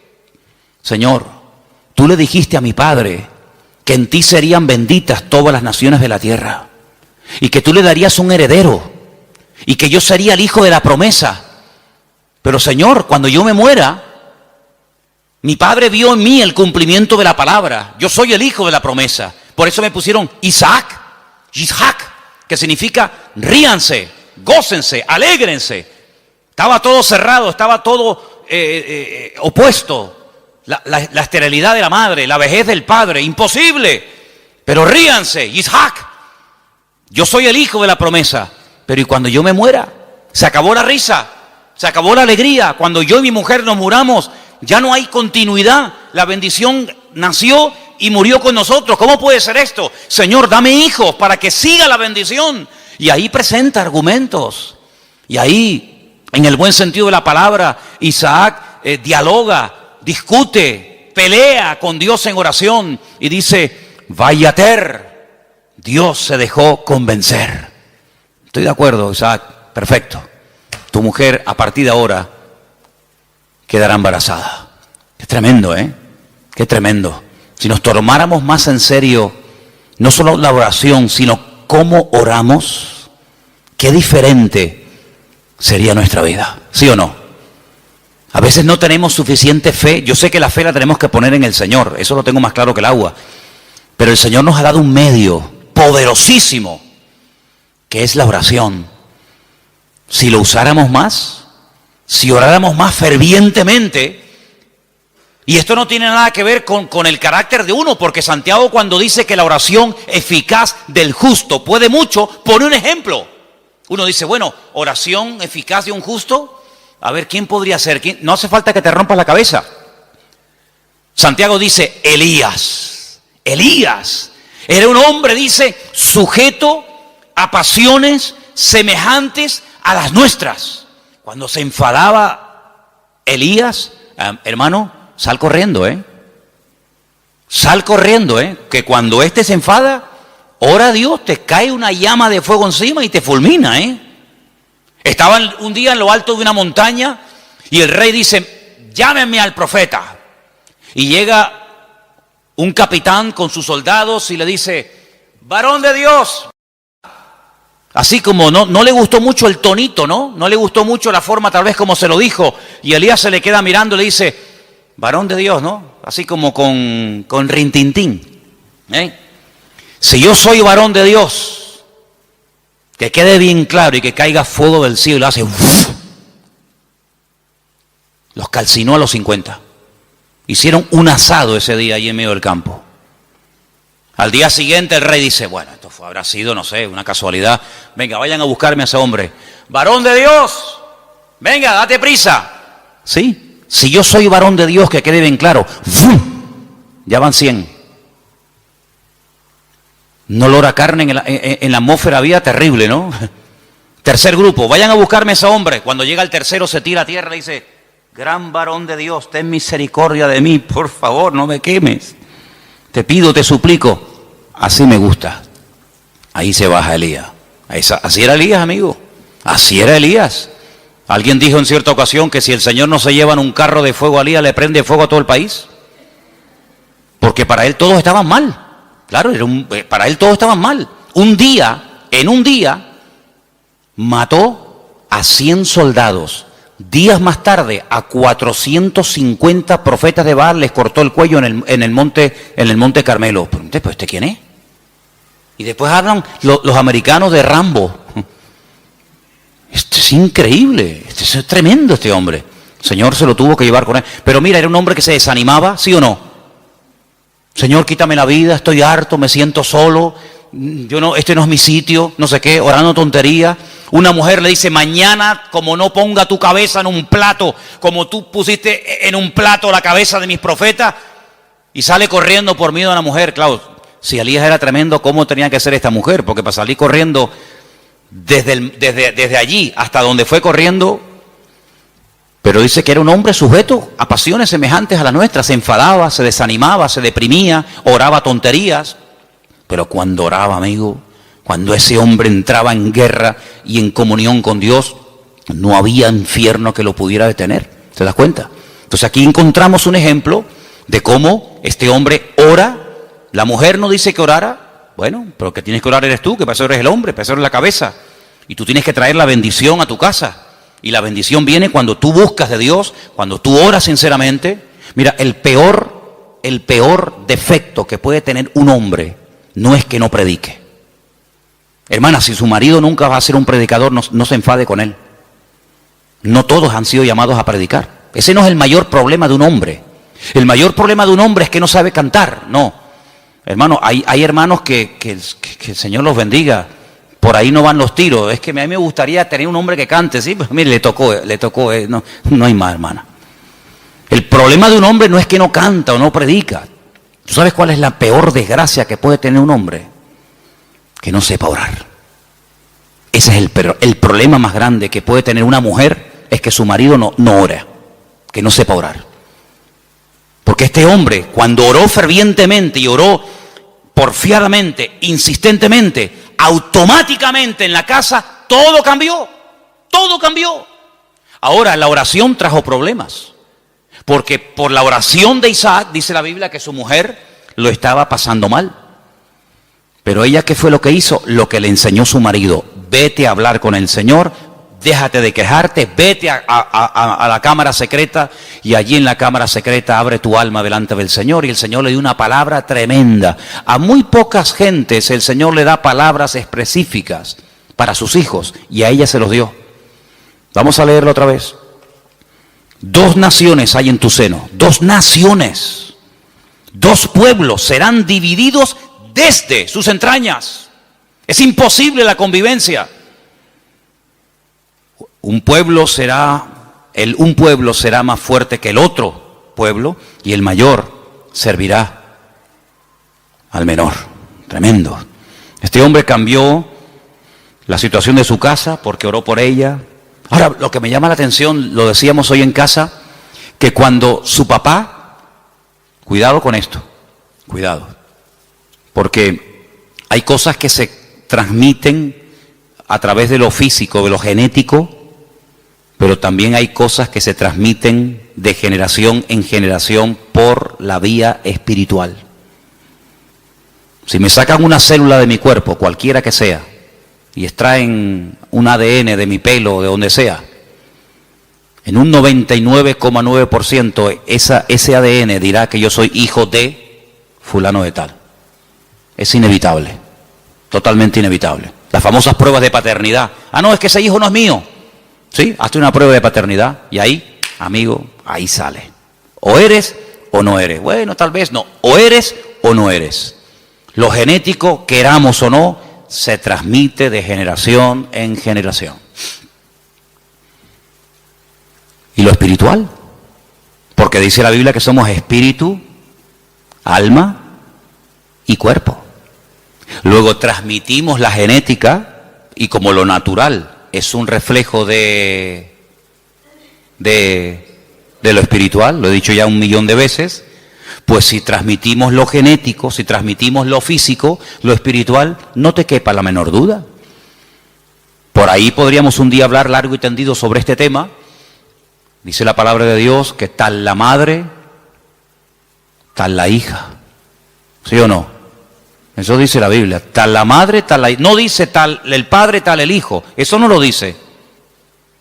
Speaker 1: Señor, tú le dijiste a mi padre que en ti serían benditas todas las naciones de la tierra y que tú le darías un heredero. Y que yo sería el hijo de la promesa. Pero Señor, cuando yo me muera, mi padre vio en mí el cumplimiento de la palabra. Yo soy el hijo de la promesa. Por eso me pusieron Isaac, que significa ríanse, gócense, alégrense. Estaba todo cerrado, estaba todo opuesto. La esterilidad de la madre, la vejez del padre, imposible. Pero ríanse, Isaac. Yo soy el hijo de la promesa. Pero ¿y cuando yo me muera? Se acabó la risa, se acabó la alegría. Cuando yo y mi mujer nos muramos, ya no hay continuidad. La bendición nació y murió con nosotros. ¿Cómo puede ser esto? Señor, dame hijos para que siga la bendición. Y ahí presenta argumentos. Y ahí, en el buen sentido de la palabra, Isaac dialoga, discute, pelea con Dios en oración. Y dice, vayater, Dios se dejó convencer. Estoy de acuerdo, Isaac, perfecto. Tu mujer a partir de ahora quedará embarazada. Qué tremendo, ¿eh? Qué tremendo. Si nos tomáramos más en serio, no solo la oración, sino cómo oramos, qué diferente sería nuestra vida. ¿Sí o no? A veces no tenemos suficiente fe. Yo sé que la fe la tenemos que poner en el Señor, eso lo tengo más claro que el agua. Pero el Señor nos ha dado un medio poderosísimo, que es la oración. Si lo usáramos más, si oráramos más fervientemente, y esto no tiene nada que ver con el carácter de uno, porque Santiago, cuando dice que la oración eficaz del justo puede mucho, pone un ejemplo. Uno dice, bueno, oración eficaz de un justo, a ver, ¿quién podría ser? ¿Quién? No hace falta que te rompas la cabeza. Santiago dice, Elías era un hombre, dice, sujeto a pasiones semejantes a las nuestras. Cuando se enfadaba Elías, hermano, sal corriendo, Sal corriendo, que cuando éste se enfada, ora a Dios, te cae una llama de fuego encima y te fulmina, Estaban un día en lo alto de una montaña y el rey dice, llámenme al profeta. Y llega un capitán con sus soldados y le dice, varón de Dios. Así como no le gustó mucho el tonito, no le gustó mucho la forma tal vez como se lo dijo. Y Elías se le queda mirando y le dice, varón de Dios, ¿no? Así como con rintintín. Si yo soy varón de Dios, que quede bien claro y que caiga fuego del cielo, hace ¡uf! Los calcinó a los 50. Hicieron un asado ese día allí en medio del campo. Al día siguiente el rey dice, bueno, esto habrá sido, no sé, una casualidad. Venga, vayan a buscarme a ese hombre. Varón de Dios, venga, date prisa. Sí, si yo soy varón de Dios, que quede bien claro, ¡fum! Ya van 100. Un olor a carne en la atmósfera había terrible, ¿no? Tercer grupo, vayan a buscarme a ese hombre. Cuando llega el tercero se tira a tierra y dice, gran varón de Dios, ten misericordia de mí, por favor, no me quemes. Te pido, te suplico. Así me gusta. Ahí se baja Elías. Así era Elías, amigo. Así era Elías. Alguien dijo en cierta ocasión que si el Señor no se lleva en un carro de fuego a Elías, le prende fuego a todo el país. Porque para él todos estaban mal. Claro, para él todos estaban mal. En un día, mató a 100 soldados. Días más tarde, a 450 profetas de Baal les cortó el cuello en el monte Carmelo. ¿Pero este quién es? Y después hablan los americanos de Rambo. Esto es increíble, es tremendo este hombre. El Señor se lo tuvo que llevar con él. Pero mira, era un hombre que se desanimaba, ¿sí o no? Señor, quítame la vida, estoy harto, me siento solo, este no es mi sitio, no sé qué, orando tontería. Una mujer le dice, mañana como no ponga tu cabeza en un plato, como tú pusiste en un plato la cabeza de mis profetas, y sale corriendo por miedo a la mujer. Claro, si Elías era tremendo, ¿cómo tenía que ser esta mujer? Porque para salir corriendo desde allí hasta donde fue corriendo. Pero dice que era un hombre sujeto a pasiones semejantes a las nuestras. Se enfadaba, se desanimaba, se deprimía, oraba tonterías. Pero cuando oraba, amigo, cuando ese hombre entraba en guerra y en comunión con Dios, no había infierno que lo pudiera detener. ¿Te das cuenta? Entonces aquí encontramos un ejemplo de cómo este hombre ora. La mujer no dice que orara. Bueno, pero que tienes que orar eres tú, que para eso eres el hombre, para eso eres la cabeza. Y tú tienes que traer la bendición a tu casa. Y la bendición viene cuando tú buscas de Dios, cuando tú oras sinceramente. Mira, el peor defecto que puede tener un hombre no es que no predique. Hermana, si su marido nunca va a ser un predicador, no se enfade con él. No todos han sido llamados a predicar. Ese no es el mayor problema de un hombre. El mayor problema de un hombre es que no sabe cantar. No. Hermano, hay hermanos que el Señor los bendiga. Por ahí no van los tiros. Es que a mí me gustaría tener un hombre que cante, ¿sí? Pues mire, le tocó, no hay más, hermana. El problema de un hombre no es que no canta o no predica. ¿Tú sabes cuál es la peor desgracia que puede tener un hombre? Que no sepa orar. Ese es el problema más grande que puede tener una mujer, es que su marido no ora, que no sepa orar. Porque este hombre, cuando oró fervientemente y oró porfiadamente, insistentemente, automáticamente en la casa, todo cambió. Ahora, la oración trajo problemas, porque por la oración de Isaac, dice la Biblia, que su mujer lo estaba pasando mal. Pero ella, ¿qué fue lo que hizo? Lo que le enseñó su marido: vete a hablar con el Señor, déjate de quejarte, vete a la cámara secreta y allí en la cámara secreta abre tu alma delante del Señor. Y el Señor le dio una palabra tremenda. A muy pocas gentes el Señor le da palabras específicas para sus hijos y a ella se los dio. Vamos a leerlo otra vez. 2 naciones hay en tu seno, 2 naciones, 2 pueblos serán divididos desde sus entrañas. Es imposible la convivencia. Un pueblo será más fuerte que el otro pueblo y el mayor servirá al menor. Tremendo. Este hombre cambió la situación de su casa porque oró por ella. Ahora, lo que me llama la atención, lo decíamos hoy en casa, que cuando su papá, cuidado con esto, cuidado, porque hay cosas que se transmiten a través de lo físico, de lo genético, pero también hay cosas que se transmiten de generación en generación por la vía espiritual. Si me sacan una célula de mi cuerpo, cualquiera que sea, y extraen un ADN de mi pelo o de donde sea, en un 99,9% ese ADN dirá que yo soy hijo de fulano de tal. Es inevitable, totalmente inevitable. Las famosas pruebas de paternidad. Ah, no, es que ese hijo no es mío. Sí, hazte una prueba de paternidad y ahí, amigo, ahí sale. O eres o no eres. Bueno, tal vez no. O eres o no eres. Lo genético, queramos o no, se transmite de generación en generación. ¿Y lo espiritual? Porque dice la Biblia que somos espíritu, alma y cuerpo. Luego transmitimos la genética y como lo natural es un reflejo de lo espiritual, lo he dicho ya 1.000.000 de veces, pues si transmitimos lo genético, si transmitimos lo físico, lo espiritual, no te quepa la menor duda. Por ahí podríamos un día hablar largo y tendido sobre este tema. Dice la palabra de Dios que tal la madre, tal la hija. ¿Sí o no? Eso dice la Biblia. Tal la madre, tal la hija. No dice tal el padre, tal el hijo. Eso no lo dice.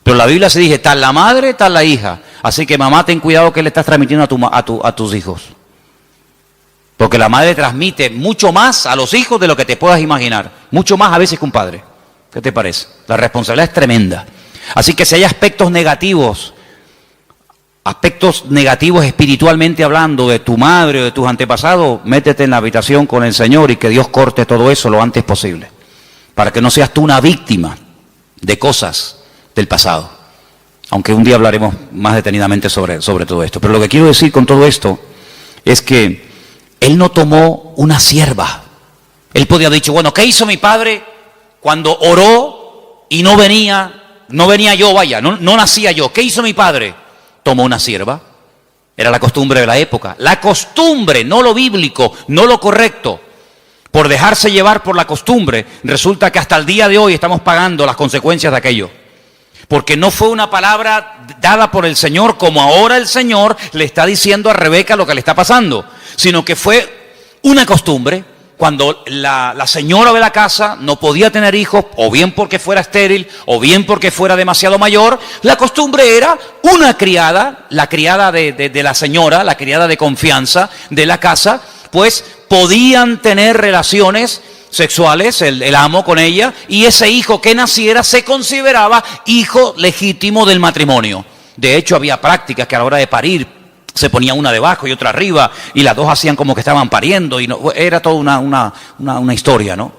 Speaker 1: Pero la Biblia se dice tal la madre, tal la hija. Así que mamá, ten cuidado que le estás transmitiendo a tus hijos. Porque la madre transmite mucho más a los hijos de lo que te puedas imaginar. Mucho más a veces que un padre. ¿Qué te parece? La responsabilidad es tremenda. Así que si hay aspectos negativos espiritualmente hablando de tu madre o de tus antepasados, métete en la habitación con el Señor y que Dios corte todo eso lo antes posible. Para que no seas tú una víctima de cosas del pasado. Aunque un día hablaremos más detenidamente sobre todo esto. Pero lo que quiero decir con todo esto es que él no tomó una sierva. Él podía haber dicho, bueno, ¿qué hizo mi padre cuando oró y no venía yo, vaya, no nacía yo? ¿Qué hizo mi padre? Tomó una sierva. Era la costumbre de la época. La costumbre, no lo bíblico, no lo correcto. Por dejarse llevar por la costumbre, resulta que hasta el día de hoy estamos pagando las consecuencias de aquello. Porque no fue una palabra dada por el Señor como ahora el Señor le está diciendo a Rebeca lo que le está pasando, sino que fue una costumbre. Cuando la señora de la casa no podía tener hijos, o bien porque fuera estéril, o bien porque fuera demasiado mayor, la costumbre era una criada, la criada de la señora, la criada de confianza de la casa, pues podían tener relaciones sexuales, el amo con ella, y ese hijo que naciera se consideraba hijo legítimo del matrimonio. De hecho, había prácticas que a la hora de parir se ponía una debajo y otra arriba, y las dos hacían como que estaban pariendo, y no, era toda una historia, ¿no?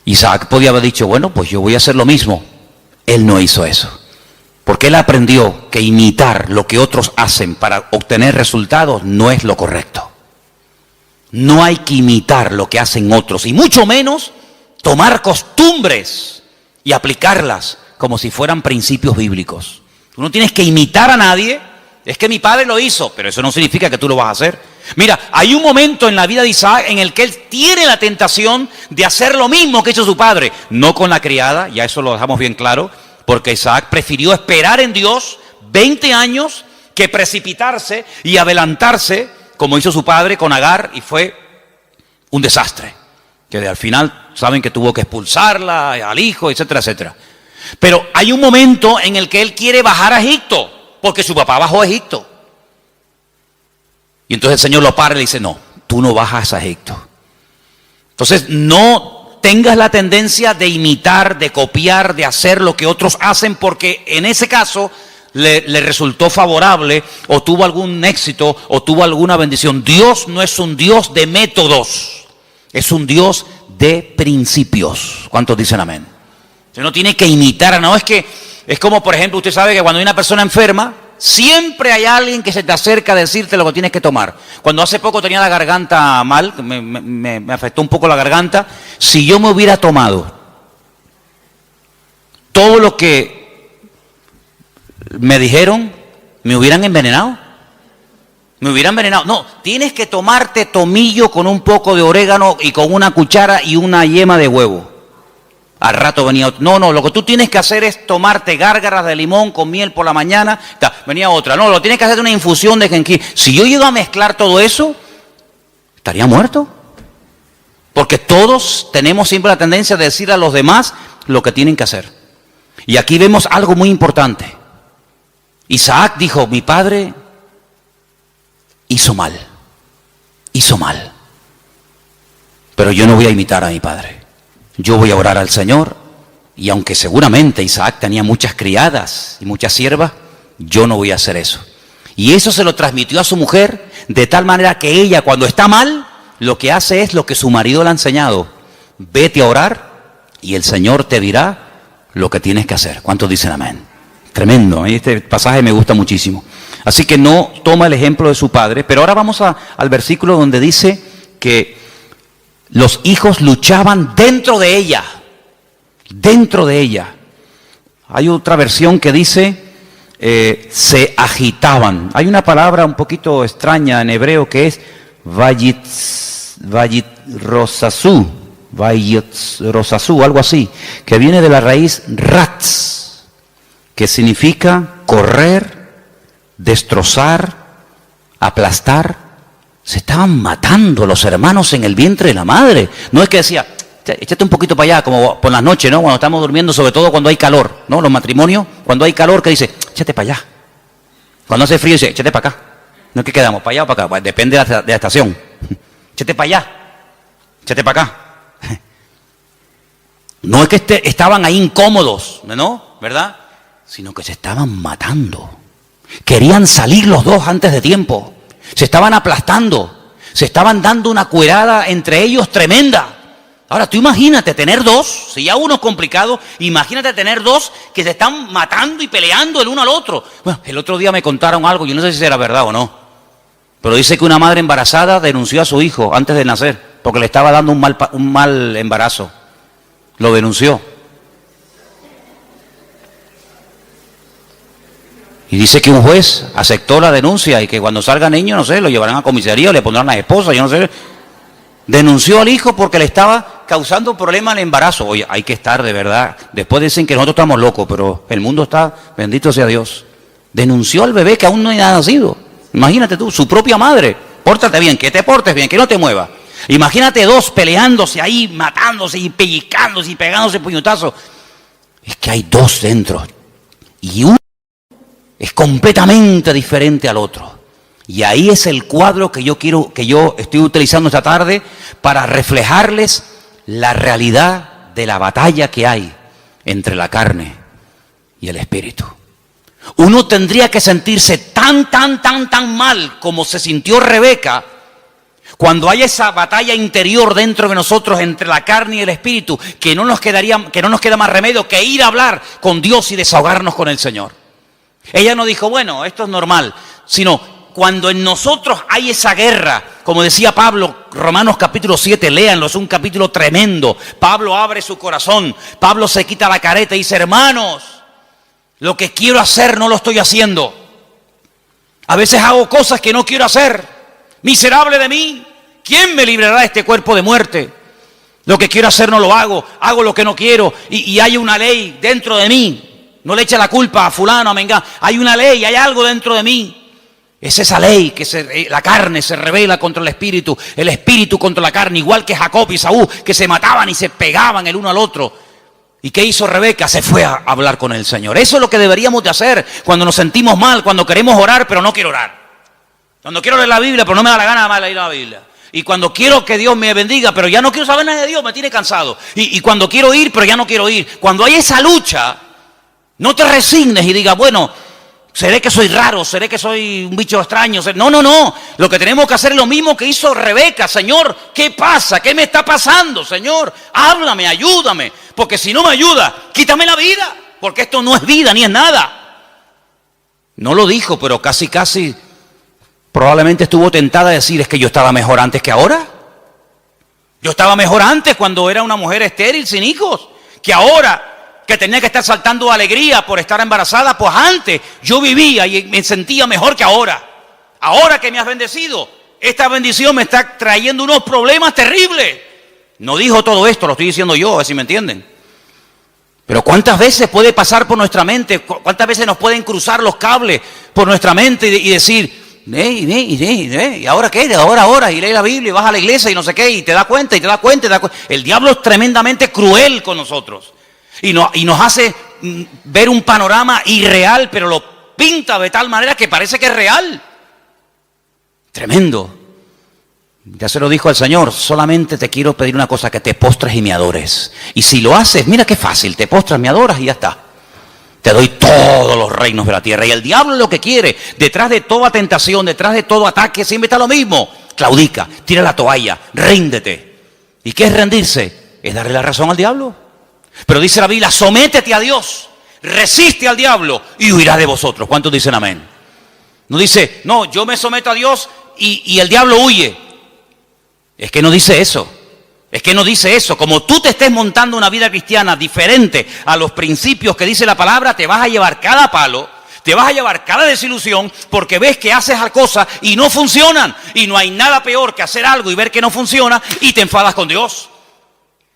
Speaker 1: Isaac podía haber dicho, bueno, pues yo voy a hacer lo mismo. Él no hizo eso, porque él aprendió que imitar lo que otros hacen para obtener resultados no es lo correcto. No hay que imitar lo que hacen otros, y mucho menos tomar costumbres y aplicarlas como si fueran principios bíblicos. Tú no tienes que imitar a nadie. Es que mi padre lo hizo, pero eso no significa que tú lo vas a hacer. Mira, hay un momento en la vida de Isaac en el que él tiene la tentación de hacer lo mismo que hizo su padre. No con la criada, ya eso lo dejamos bien claro, porque Isaac prefirió esperar en Dios 20 años que precipitarse y adelantarse, como hizo su padre con Agar, y fue un desastre. que al final saben que tuvo que expulsarla, al hijo, etcétera, etcétera. Pero hay un momento en el que él quiere bajar a Egipto, porque su papá bajó a Egipto. Y entonces el Señor lo para y le dice, no, tú no bajas a Egipto. Entonces no tengas la tendencia de imitar, de copiar, de hacer lo que otros hacen, porque en ese caso le resultó favorable, o tuvo algún éxito, o tuvo alguna bendición. Dios no es un Dios de métodos, es un Dios de principios. ¿Cuántos dicen amén? Usted no tiene que imitar, no es que, es como por ejemplo, usted sabe que cuando hay una persona enferma, siempre hay alguien que se te acerca a decirte lo que tienes que tomar. Cuando hace poco tenía la garganta mal, me afectó un poco la garganta, si yo me hubiera tomado todo lo que me dijeron, me hubieran envenenado. Me hubiera envenenado. No, tienes que tomarte tomillo con un poco de orégano y con una cuchara y una yema de huevo. Al rato venía otro. No, lo que tú tienes que hacer es tomarte gárgaras de limón con miel por la mañana. Venía otra. No, lo tienes que hacer de una infusión de jengibre. Si yo llego a mezclar todo eso, estaría muerto. Porque todos tenemos siempre la tendencia de decir a los demás lo que tienen que hacer. Y aquí vemos algo muy importante. Isaac dijo, mi padre hizo mal. Pero yo no voy a imitar a mi padre. Yo voy a orar al Señor, y aunque seguramente Isaac tenía muchas criadas y muchas siervas, yo no voy a hacer eso. Y eso se lo transmitió a su mujer, de tal manera que ella, cuando está mal, lo que hace es lo que su marido le ha enseñado. Vete a orar y el Señor te dirá lo que tienes que hacer. ¿Cuántos dicen amén? Tremendo, este pasaje me gusta muchísimo. Así que no toma el ejemplo de su padre, pero ahora vamos al versículo donde dice que los hijos luchaban dentro de ella. Dentro de ella. Hay otra versión que dice se agitaban. Hay una palabra un poquito extraña en hebreo que es vayitrosasú, algo así, que viene de la raíz ratz, que significa correr, destrozar, aplastar. Se estaban matando los hermanos en el vientre de la madre. No es que decía, échate un poquito para allá, como por las noches, ¿no? Cuando estamos durmiendo, sobre todo cuando hay calor, ¿no? Los matrimonios, cuando hay calor, que dice, échate para allá. Cuando hace frío, dice, échate para acá. No es que quedamos, para allá o para acá, pues depende de la estación. Échate para allá, échate para acá. No es que estaban ahí incómodos, ¿no? ¿Verdad? Sino que se estaban matando. Querían salir los dos antes de tiempo. Se estaban aplastando, se estaban dando una cuerada entre ellos tremenda. Ahora tú imagínate tener dos, si ya uno es complicado, imagínate tener dos que se están matando y peleando el uno al otro. Bueno, el otro día me contaron algo, yo no sé si será verdad o no, pero dice que una madre embarazada denunció a su hijo antes de nacer, porque le estaba dando un mal embarazo. Lo denunció. Y dice que un juez aceptó la denuncia y que cuando salga niño, no sé, lo llevarán a comisaría o le pondrán a la esposa, yo no sé. Denunció al hijo porque le estaba causando problemas al embarazo. Oye, hay que estar de verdad. Después dicen que nosotros estamos locos, pero el mundo está, bendito sea Dios. Denunció al bebé que aún no ha nacido. Imagínate tú, su propia madre. Pórtate bien, que te portes bien, que no te muevas. Imagínate dos peleándose ahí, matándose y pellizcándose y pegándose puñetazos. Es que hay dos dentro. Y uno es completamente diferente al otro. Y ahí es el cuadro que yo estoy utilizando esta tarde para reflejarles la realidad de la batalla que hay entre la carne y el espíritu. Uno tendría que sentirse tan mal como se sintió Rebeca cuando hay esa batalla interior dentro de nosotros entre la carne y el espíritu, que no nos queda más remedio que ir a hablar con Dios y desahogarnos con el Señor. Ella no dijo, bueno, esto es normal, sino cuando en nosotros hay esa guerra, como decía Pablo, Romanos capítulo 7, léanlo, es un capítulo tremendo. Pablo abre su corazón, Pablo se quita la careta y dice, hermanos, lo que quiero hacer no lo estoy haciendo. A veces hago cosas que no quiero hacer. Miserable de mí, ¿quién me librará de este cuerpo de muerte? Lo que quiero hacer no lo hago lo que no quiero y hay una ley dentro de mí. No le eche la culpa a fulano, a mengano. Hay una ley, hay algo dentro de mí Es esa ley que la carne se rebela contra el espíritu contra la carne, igual que Jacob y Esaú, que se mataban y se pegaban el uno al otro. ¿Y qué hizo Rebeca? Se fue a hablar con el Señor. Eso es lo que deberíamos de hacer cuando nos sentimos mal, cuando queremos orar, pero no quiero orar. Cuando quiero leer la Biblia, pero no me da la gana de leer la Biblia. Y cuando quiero que Dios me bendiga, pero ya no quiero saber nada de Dios, me tiene cansado. Y cuando quiero ir, pero ya no quiero ir. Cuando hay esa lucha, no te resignes y digas, bueno, seré que soy raro, seré que soy un bicho extraño. No. Lo que tenemos que hacer es lo mismo que hizo Rebeca. Señor, ¿qué pasa? ¿Qué me está pasando? Señor, háblame, ayúdame. Porque si no me ayuda, quítame la vida. Porque esto no es vida ni es nada. No lo dijo, pero casi probablemente estuvo tentada a decir, es que yo estaba mejor antes que ahora. Yo estaba mejor antes cuando era una mujer estéril, sin hijos, que ahora que tenía que estar saltando alegría por estar embarazada. Pues antes yo vivía y me sentía mejor que ahora. Ahora que me has bendecido, esta bendición me está trayendo unos problemas terribles. No dijo todo esto, lo estoy diciendo yo, a ver si me entienden. Pero ¿cuántas veces puede pasar por nuestra mente? ¿Cuántas veces nos pueden cruzar los cables por nuestra mente y decir, ¿y ahora qué? Ahora, y lee la Biblia y vas a la iglesia y no sé qué, y te das cuenta. El diablo es tremendamente cruel con nosotros. Y nos hace ver un panorama irreal, pero lo pinta de tal manera que parece que es real. Tremendo. Ya se lo dijo el Señor, solamente te quiero pedir una cosa, que te postres y me adores. Y si lo haces, mira qué fácil, te postras, me adoras y ya está. Te doy todos los reinos de la tierra. Y el diablo es lo que quiere. Detrás de toda tentación, detrás de todo ataque, siempre está lo mismo. Claudica, tira la toalla, ríndete. ¿Y qué es rendirse? Es darle la razón al diablo. Pero dice la Biblia, sométete a Dios, resiste al diablo y huirá de vosotros. ¿Cuántos dicen amén? No dice, no, yo me someto a Dios y el diablo huye. Es que no dice eso. Es que no dice eso. Como tú te estés montando una vida cristiana diferente a los principios que dice la palabra, te vas a llevar cada palo, te vas a llevar cada desilusión, porque ves que haces cosas y no funcionan. Y no hay nada peor que hacer algo y ver que no funciona y te enfadas con Dios.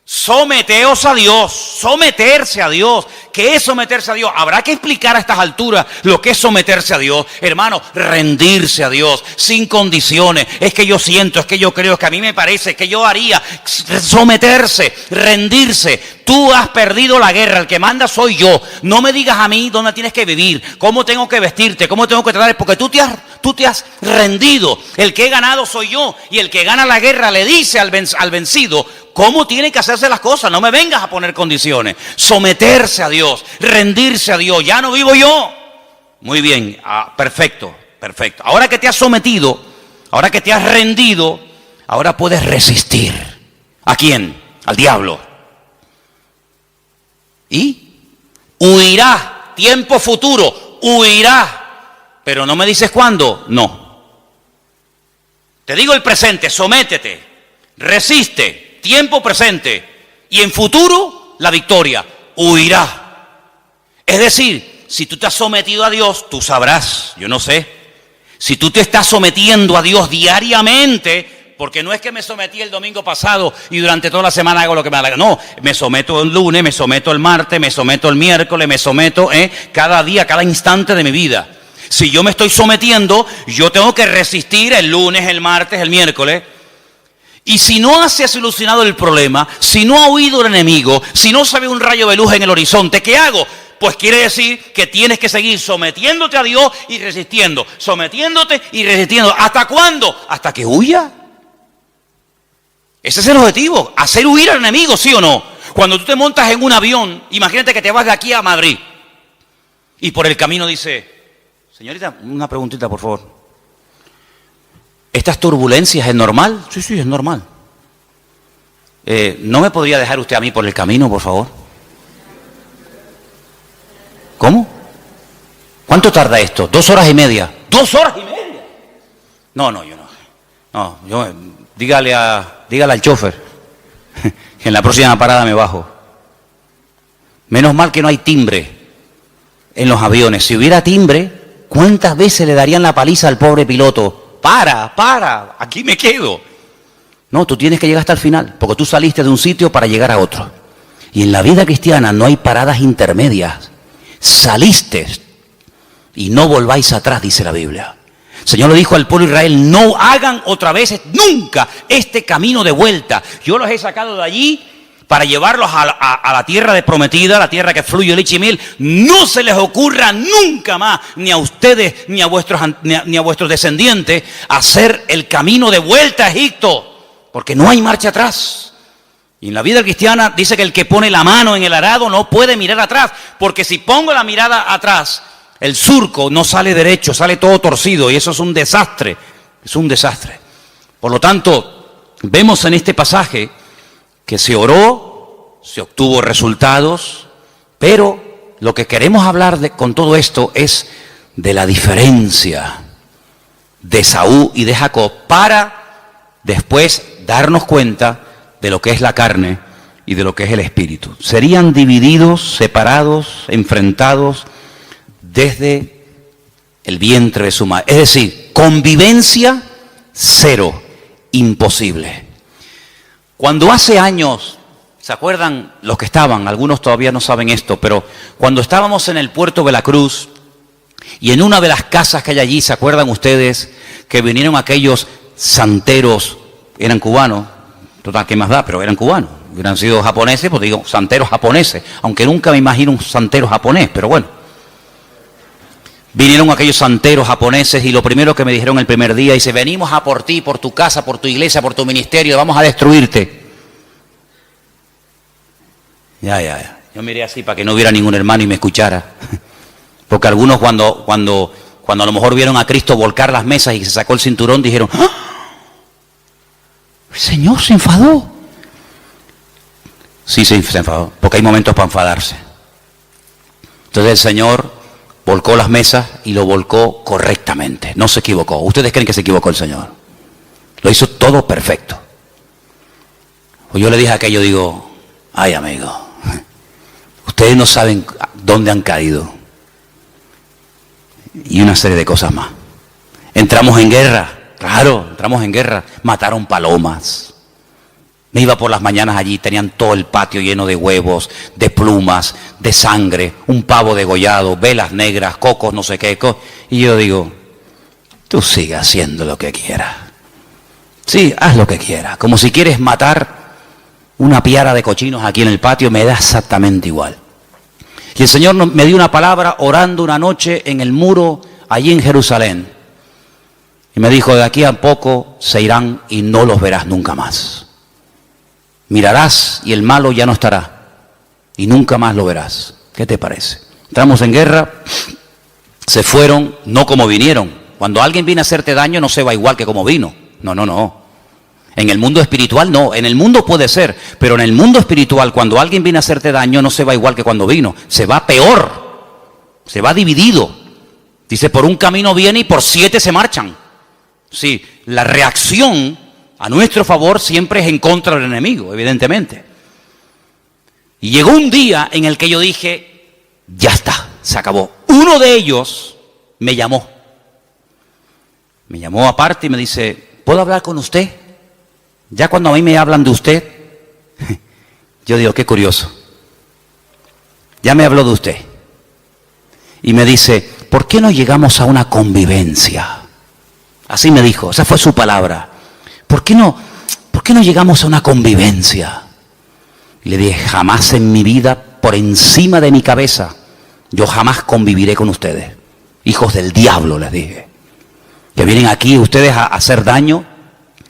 Speaker 1: Someteos a Dios, someterse a Dios. ¿Qué es someterse a Dios? Habrá que explicar a estas alturas lo que es someterse a Dios. Hermano, rendirse a Dios sin condiciones. Es que yo siento, es que yo creo, es que a mí me parece, es que yo haría. Someterse, rendirse. Tú has perdido la guerra, el que manda soy yo. No me digas a mí dónde tienes que vivir, cómo tengo que vestirte, cómo tengo que tratar, porque tú te has rendido. El que he ganado soy yo, y el que gana la guerra le dice al vencido cómo tiene que hacerse las cosas. No me vengas a poner condiciones. Someterse a Dios, rendirse a Dios. Ya no vivo yo. Muy bien, perfecto. Ahora que te has sometido, ahora que te has rendido, ahora puedes resistir. ¿A quién? Al diablo. Y huirá, tiempo futuro, huirá. Pero no me dices cuándo, no. Te digo el presente, sométete, resiste, tiempo presente. Y en futuro, la victoria, huirá. Es decir, si tú te has sometido a Dios, tú sabrás, yo no sé. Si tú te estás sometiendo a Dios diariamente, porque no es que me sometí el domingo pasado y durante toda la semana hago lo que me da la gana. No, me someto el lunes, me someto el martes, me someto el miércoles, me someto cada día, cada instante de mi vida. Si yo me estoy sometiendo, yo tengo que resistir el lunes, el martes, el miércoles. Y si no se ha solucionado el problema, si no ha huido el enemigo, si no se ve un rayo de luz en el horizonte, ¿qué hago? Pues quiere decir que tienes que seguir sometiéndote a Dios y resistiendo. Sometiéndote y resistiendo. ¿Hasta cuándo? Hasta que huya. Ese es el objetivo, hacer huir al enemigo, ¿sí o no? Cuando tú te montas en un avión, imagínate que te vas de aquí a Madrid y por el camino dice, señorita, una preguntita por favor. ¿Estas turbulencias es normal? Sí, es normal. ¿No me podría dejar usted a mí por el camino, por favor? ¿Cómo? ¿Cuánto tarda esto? 2 horas y media. ¿2 horas y media? No, yo no. No, yo... Dígale al chofer que en la próxima parada me bajo. Menos mal que no hay timbre en los aviones. Si hubiera timbre, ¿cuántas veces le darían la paliza al pobre piloto? Para, aquí me quedo. No, tú tienes que llegar hasta el final, porque tú saliste de un sitio para llegar a otro. Y en la vida cristiana no hay paradas intermedias. Saliste y no volváis atrás, dice la Biblia. El Señor le dijo al pueblo de Israel, no hagan otra vez nunca este camino de vuelta. Yo los he sacado de allí para llevarlos a la tierra de prometida, la tierra que fluye leche y miel. No se les ocurra nunca más, ni a ustedes, ni a vuestros descendientes, hacer el camino de vuelta a Egipto, porque no hay marcha atrás. Y en la vida cristiana dice que el que pone la mano en el arado no puede mirar atrás, porque si pongo la mirada atrás, el surco no sale derecho, sale todo torcido, y eso es un desastre, es un desastre. Por lo tanto, vemos en este pasaje que se oró, se obtuvo resultados, pero lo que queremos hablar con todo esto es de la diferencia de Esaú y de Jacob, para después darnos cuenta de lo que es la carne y de lo que es el espíritu. Serían divididos, separados, enfrentados desde el vientre de su madre. Es decir, convivencia cero, imposible. Cuando hace años, ¿se acuerdan los que estaban? Algunos todavía no saben esto, pero cuando estábamos en el puerto de la Cruz y en una de las casas que hay allí, ¿se acuerdan ustedes que vinieron aquellos santeros? Eran cubanos, total, ¿qué más da? Pero eran cubanos. Hubieran sido japoneses, pues digo, santeros japoneses, aunque nunca me imagino un santero japonés, pero bueno. Vinieron aquellos santeros japoneses y lo primero que me dijeron el primer día, dice, venimos a por ti, por tu casa, por tu iglesia, por tu ministerio, vamos a destruirte. Ya. Yo miré así para que no hubiera ningún hermano y me escuchara. Porque algunos cuando a lo mejor vieron a Cristo volcar las mesas y se sacó el cinturón, dijeron, ¡ah! El Señor se enfadó. Sí, se enfadó, porque hay momentos para enfadarse. Entonces el Señor volcó las mesas y lo volcó correctamente, no se equivocó. ¿Ustedes creen que se equivocó el Señor? Lo hizo todo perfecto. Pues yo le dije a aquello, digo, ay amigo, ustedes no saben dónde han caído. Y una serie de cosas más. Entramos en guerra, claro, entramos en guerra. Mataron palomas. Me iba por las mañanas allí, tenían todo el patio lleno de huevos, de plumas, de sangre, un pavo degollado, velas negras, cocos, no sé qué. Y yo digo, tú sigue haciendo lo que quieras. Sí, haz lo que quieras. Como si quieres matar una piara de cochinos aquí en el patio, me da exactamente igual. Y el Señor me dio una palabra orando una noche en el muro allí en Jerusalén. Y me dijo, de aquí a poco se irán y no los verás nunca más. Mirarás y el malo ya no estará y nunca más lo verás. ¿Qué te parece? Entramos en guerra, se fueron, no como vinieron. Cuando alguien viene a hacerte daño no se va igual que como vino. No. En el mundo espiritual no, en el mundo puede ser, pero en el mundo espiritual cuando alguien viene a hacerte daño no se va igual que cuando vino. Se va peor, se va dividido. Dice, por un camino viene y por 7 se marchan. Sí, la reacción a nuestro favor siempre es en contra del enemigo, evidentemente. Y llegó un día en el que yo dije, ya está, se acabó. Uno de ellos me llamó aparte y me dice, ¿puedo hablar con usted? Ya cuando a mí me hablan de usted, yo digo, qué curioso. Ya me habló de usted. Y me dice, ¿por qué no llegamos a una convivencia? Así me dijo, esa fue su palabra. ¿Por qué no llegamos a una convivencia? Y le dije, jamás en mi vida, por encima de mi cabeza, yo jamás conviviré con ustedes. Hijos del diablo, les dije. Que vienen aquí ustedes a hacer daño.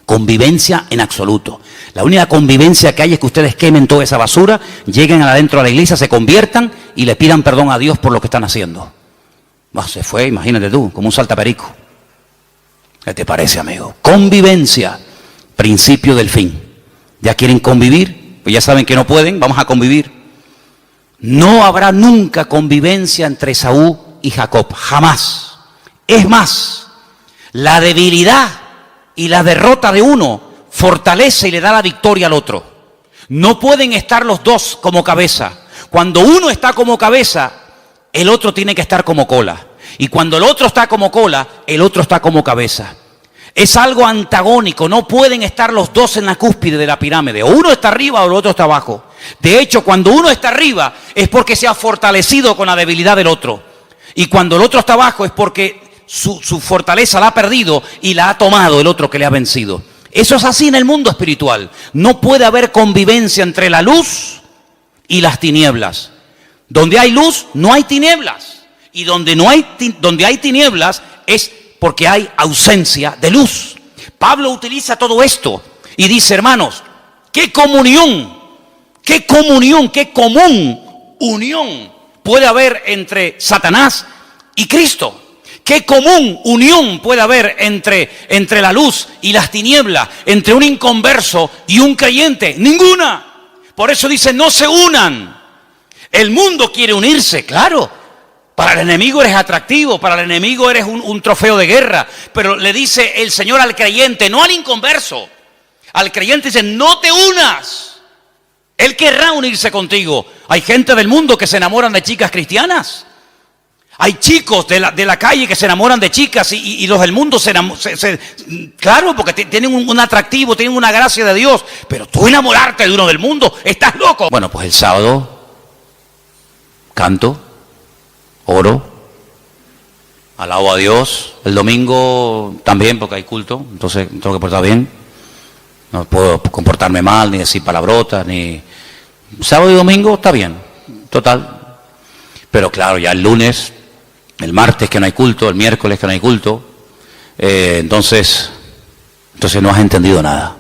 Speaker 1: Convivencia en absoluto. La única convivencia que hay es que ustedes quemen toda esa basura, lleguen adentro a la iglesia, se conviertan y le pidan perdón a Dios por lo que están haciendo. Se fue, imagínate tú, como un saltaperico. ¿Qué te parece, amigo? Convivencia, principio del fin. ¿Ya quieren convivir? Pues ya saben que no pueden, vamos a convivir. No habrá nunca convivencia entre Esaú y Jacob, jamás. Es más, la debilidad y la derrota de uno fortalece y le da la victoria al otro. No pueden estar los dos como cabeza. Cuando uno está como cabeza, el otro tiene que estar como cola. Y cuando el otro está como cola, el otro está como cabeza. Es algo antagónico, no pueden estar los dos en la cúspide de la pirámide. O uno está arriba o el otro está abajo. De hecho, cuando uno está arriba es porque se ha fortalecido con la debilidad del otro. Y cuando el otro está abajo es porque su fortaleza la ha perdido y la ha tomado el otro que le ha vencido. Eso es así en el mundo espiritual. No puede haber convivencia entre la luz y las tinieblas. Donde hay luz, no hay tinieblas. Y donde hay tinieblas es porque hay ausencia de luz. Pablo utiliza todo esto y dice, hermanos, qué común unión puede haber entre Satanás y Cristo. ¿Qué común unión puede haber entre la luz y las tinieblas, entre un inconverso y un creyente? Ninguna. Por eso dice, no se unan. El mundo quiere unirse, claro. Para el enemigo eres atractivo, para el enemigo eres un trofeo de guerra. Pero le dice el Señor al creyente, no al inconverso. Al creyente dice, no te unas. Él querrá unirse contigo. Hay gente del mundo que se enamoran de chicas cristianas. Hay chicos de la calle que se enamoran de chicas y los del mundo claro, porque tienen un atractivo, tienen una gracia de Dios. Pero tú enamorarte de uno del mundo, estás loco. Bueno, pues el sábado canto, oro, alabo a Dios. El domingo también, porque hay culto, entonces tengo que portar bien. No puedo comportarme mal, ni decir palabrotas, ni... Sábado y domingo está bien, total. Pero claro, ya el lunes, el martes que no hay culto, el miércoles que no hay culto, entonces no has entendido nada.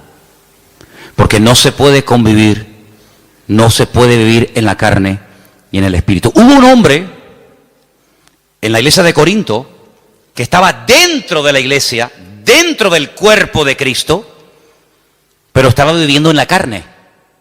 Speaker 1: Porque no se puede convivir, no se puede vivir en la carne y en el espíritu. Hubo un hombre en la iglesia de Corinto que estaba dentro de la iglesia, dentro del cuerpo de Cristo, pero estaba viviendo en la carne.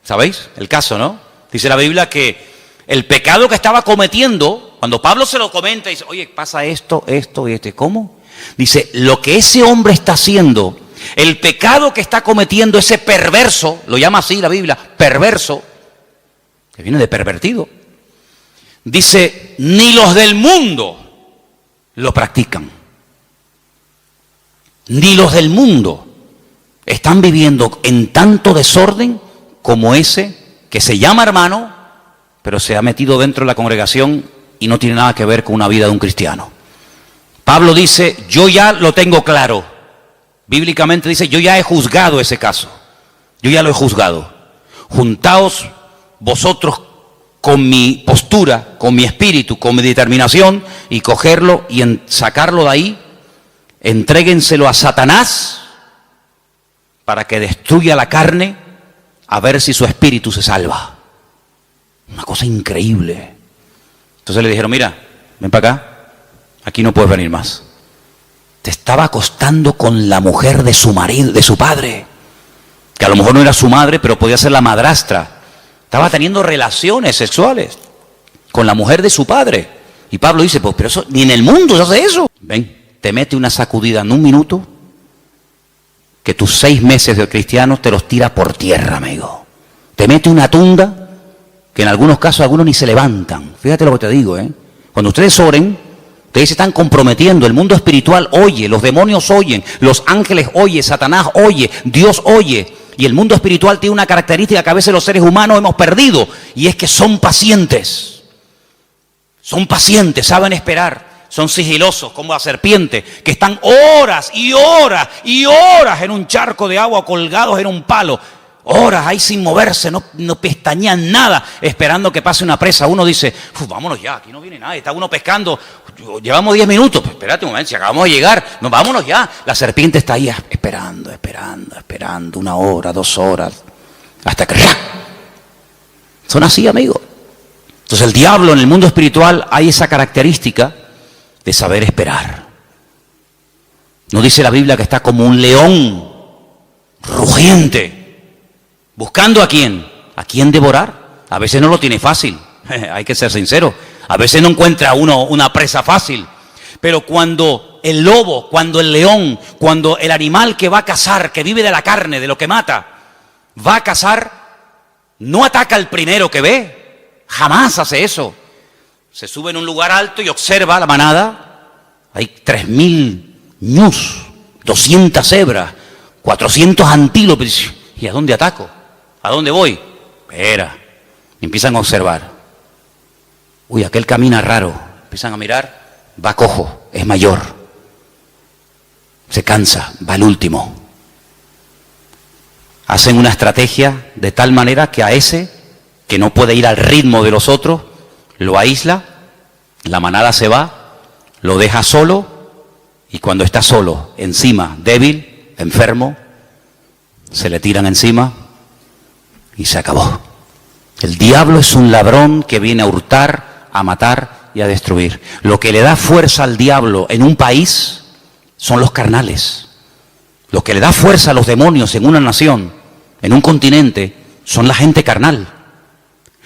Speaker 1: ¿Sabéis el caso, no? Dice la Biblia que el pecado que estaba cometiendo, cuando Pablo se lo comenta, dice, oye, pasa esto y esto. ¿Cómo? Dice, lo que ese hombre está haciendo, el pecado que está cometiendo, ese perverso, lo llama así la Biblia, perverso, que viene de pervertido. Dice, ni los del mundo lo practican. Ni los del mundo están viviendo en tanto desorden como ese que se llama hermano, pero se ha metido dentro de la congregación y no tiene nada que ver con una vida de un cristiano. Pablo dice, yo ya lo tengo claro. Bíblicamente dice, yo ya he juzgado ese caso. Yo ya lo he juzgado. Juntaos vosotros con mi postura, con mi espíritu, con mi determinación y cogerlo y sacarlo de ahí, entréguenselo a Satanás para que destruya la carne, a ver si su espíritu se salva. Una cosa increíble. Entonces le dijeron, mira, ven para acá, aquí no puedes venir más. Te estaba acostando con la mujer de su marido, de su padre, que a lo mejor no era su madre, pero podía ser la madrastra. Estaba teniendo relaciones sexuales con la mujer de su padre. Y Pablo dice, pues, pero eso, ni en el mundo se hace eso. Ven, te mete una sacudida en un minuto, que tus 6 meses de cristiano te los tira por tierra, amigo. Te mete una tunda que en algunos casos algunos ni se levantan. Fíjate lo que te digo, ¿eh? Cuando ustedes oren, ustedes se están comprometiendo. El mundo espiritual oye, los demonios oyen, los ángeles oyen, Satanás oye, Dios oye. Y el mundo espiritual tiene una característica que a veces los seres humanos hemos perdido, y es que son pacientes. Son pacientes, saben esperar. Son sigilosos como la serpiente, que están horas y horas y horas en un charco de agua colgados en un palo. Horas ahí sin moverse, no pestañean nada, esperando que pase una presa. Uno dice, vámonos ya, aquí no viene nadie. Está uno pescando, llevamos 10 minutos. Pues espérate un momento, si acabamos de llegar, vámonos ya. La serpiente está ahí esperando, 1 hora, 2 horas, hasta que... Son así, amigos. Entonces el diablo en el mundo espiritual hay esa característica de saber esperar. ¿No dice la Biblia que está como un león rugiente, buscando a quién? ¿A quién devorar? A veces no lo tiene fácil, hay que ser sincero. A veces no encuentra uno una presa fácil. Pero cuando el lobo, cuando el león, cuando el animal que va a cazar, que vive de la carne, de lo que mata, va a cazar, no ataca al primero que ve. Jamás hace eso. Se sube en un lugar alto y observa la manada. Hay 3.000 ñus, 200 cebras, 400 antílopes. ¿Y a dónde ataco? ¿A dónde voy? Espera. Empiezan a observar. Uy, aquel camina raro. Empiezan a mirar. Va cojo, es mayor. se cansa, va el último. Hacen una estrategia de tal manera que a ese, que no puede ir al ritmo de los otros, lo aísla, la manada se va, lo deja solo, y cuando está solo, encima, débil, enfermo, se le tiran encima y se acabó. El diablo es un ladrón que viene a hurtar, a matar y a destruir. Lo que le da fuerza al diablo en un país son los carnales. Lo que le da fuerza a los demonios en una nación, en un continente, son la gente carnal.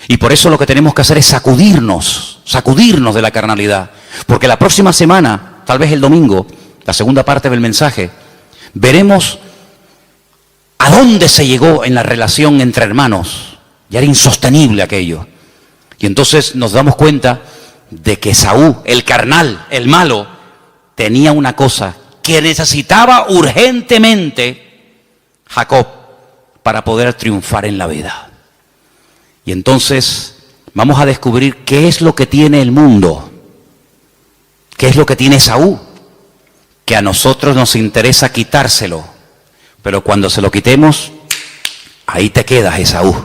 Speaker 1: Y por eso lo que tenemos que hacer es sacudirnos de la carnalidad. Porque la próxima semana, tal vez el domingo, la segunda parte del mensaje, veremos a dónde se llegó en la relación entre hermanos. Ya era insostenible aquello. Y entonces nos damos cuenta de que Esaú, el carnal, el malo, tenía una cosa que necesitaba urgentemente Jacob para poder triunfar en la vida. Y entonces vamos a descubrir qué es lo que tiene el mundo, qué es lo que tiene Esaú, que a nosotros nos interesa quitárselo, pero cuando se lo quitemos, ahí te quedas, Esaú.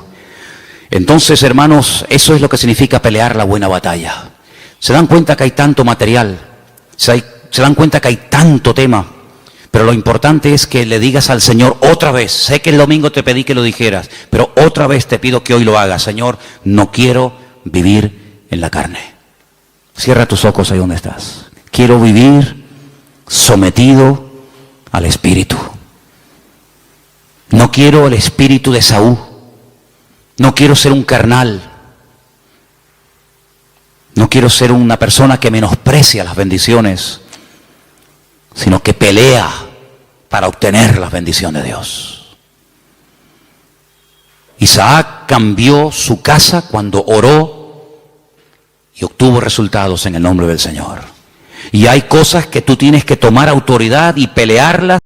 Speaker 1: Entonces, hermanos, eso es lo que significa pelear la buena batalla. Se dan cuenta que hay tanto material, se dan cuenta que hay tanto tema, pero lo importante es que le digas al Señor otra vez. Sé que el domingo te pedí que lo dijeras, pero otra vez te pido que hoy lo hagas. Señor, no quiero vivir en la carne. Cierra tus ojos ahí donde estás. Quiero vivir sometido al Espíritu. No quiero el espíritu de Esaú. No quiero ser un carnal. No quiero ser una persona que menosprecia las bendiciones, sino que pelea para obtener las bendiciones de Dios. Isaac cambió su casa cuando oró y obtuvo resultados en el nombre del Señor. Y hay cosas que tú tienes que tomar autoridad y pelearlas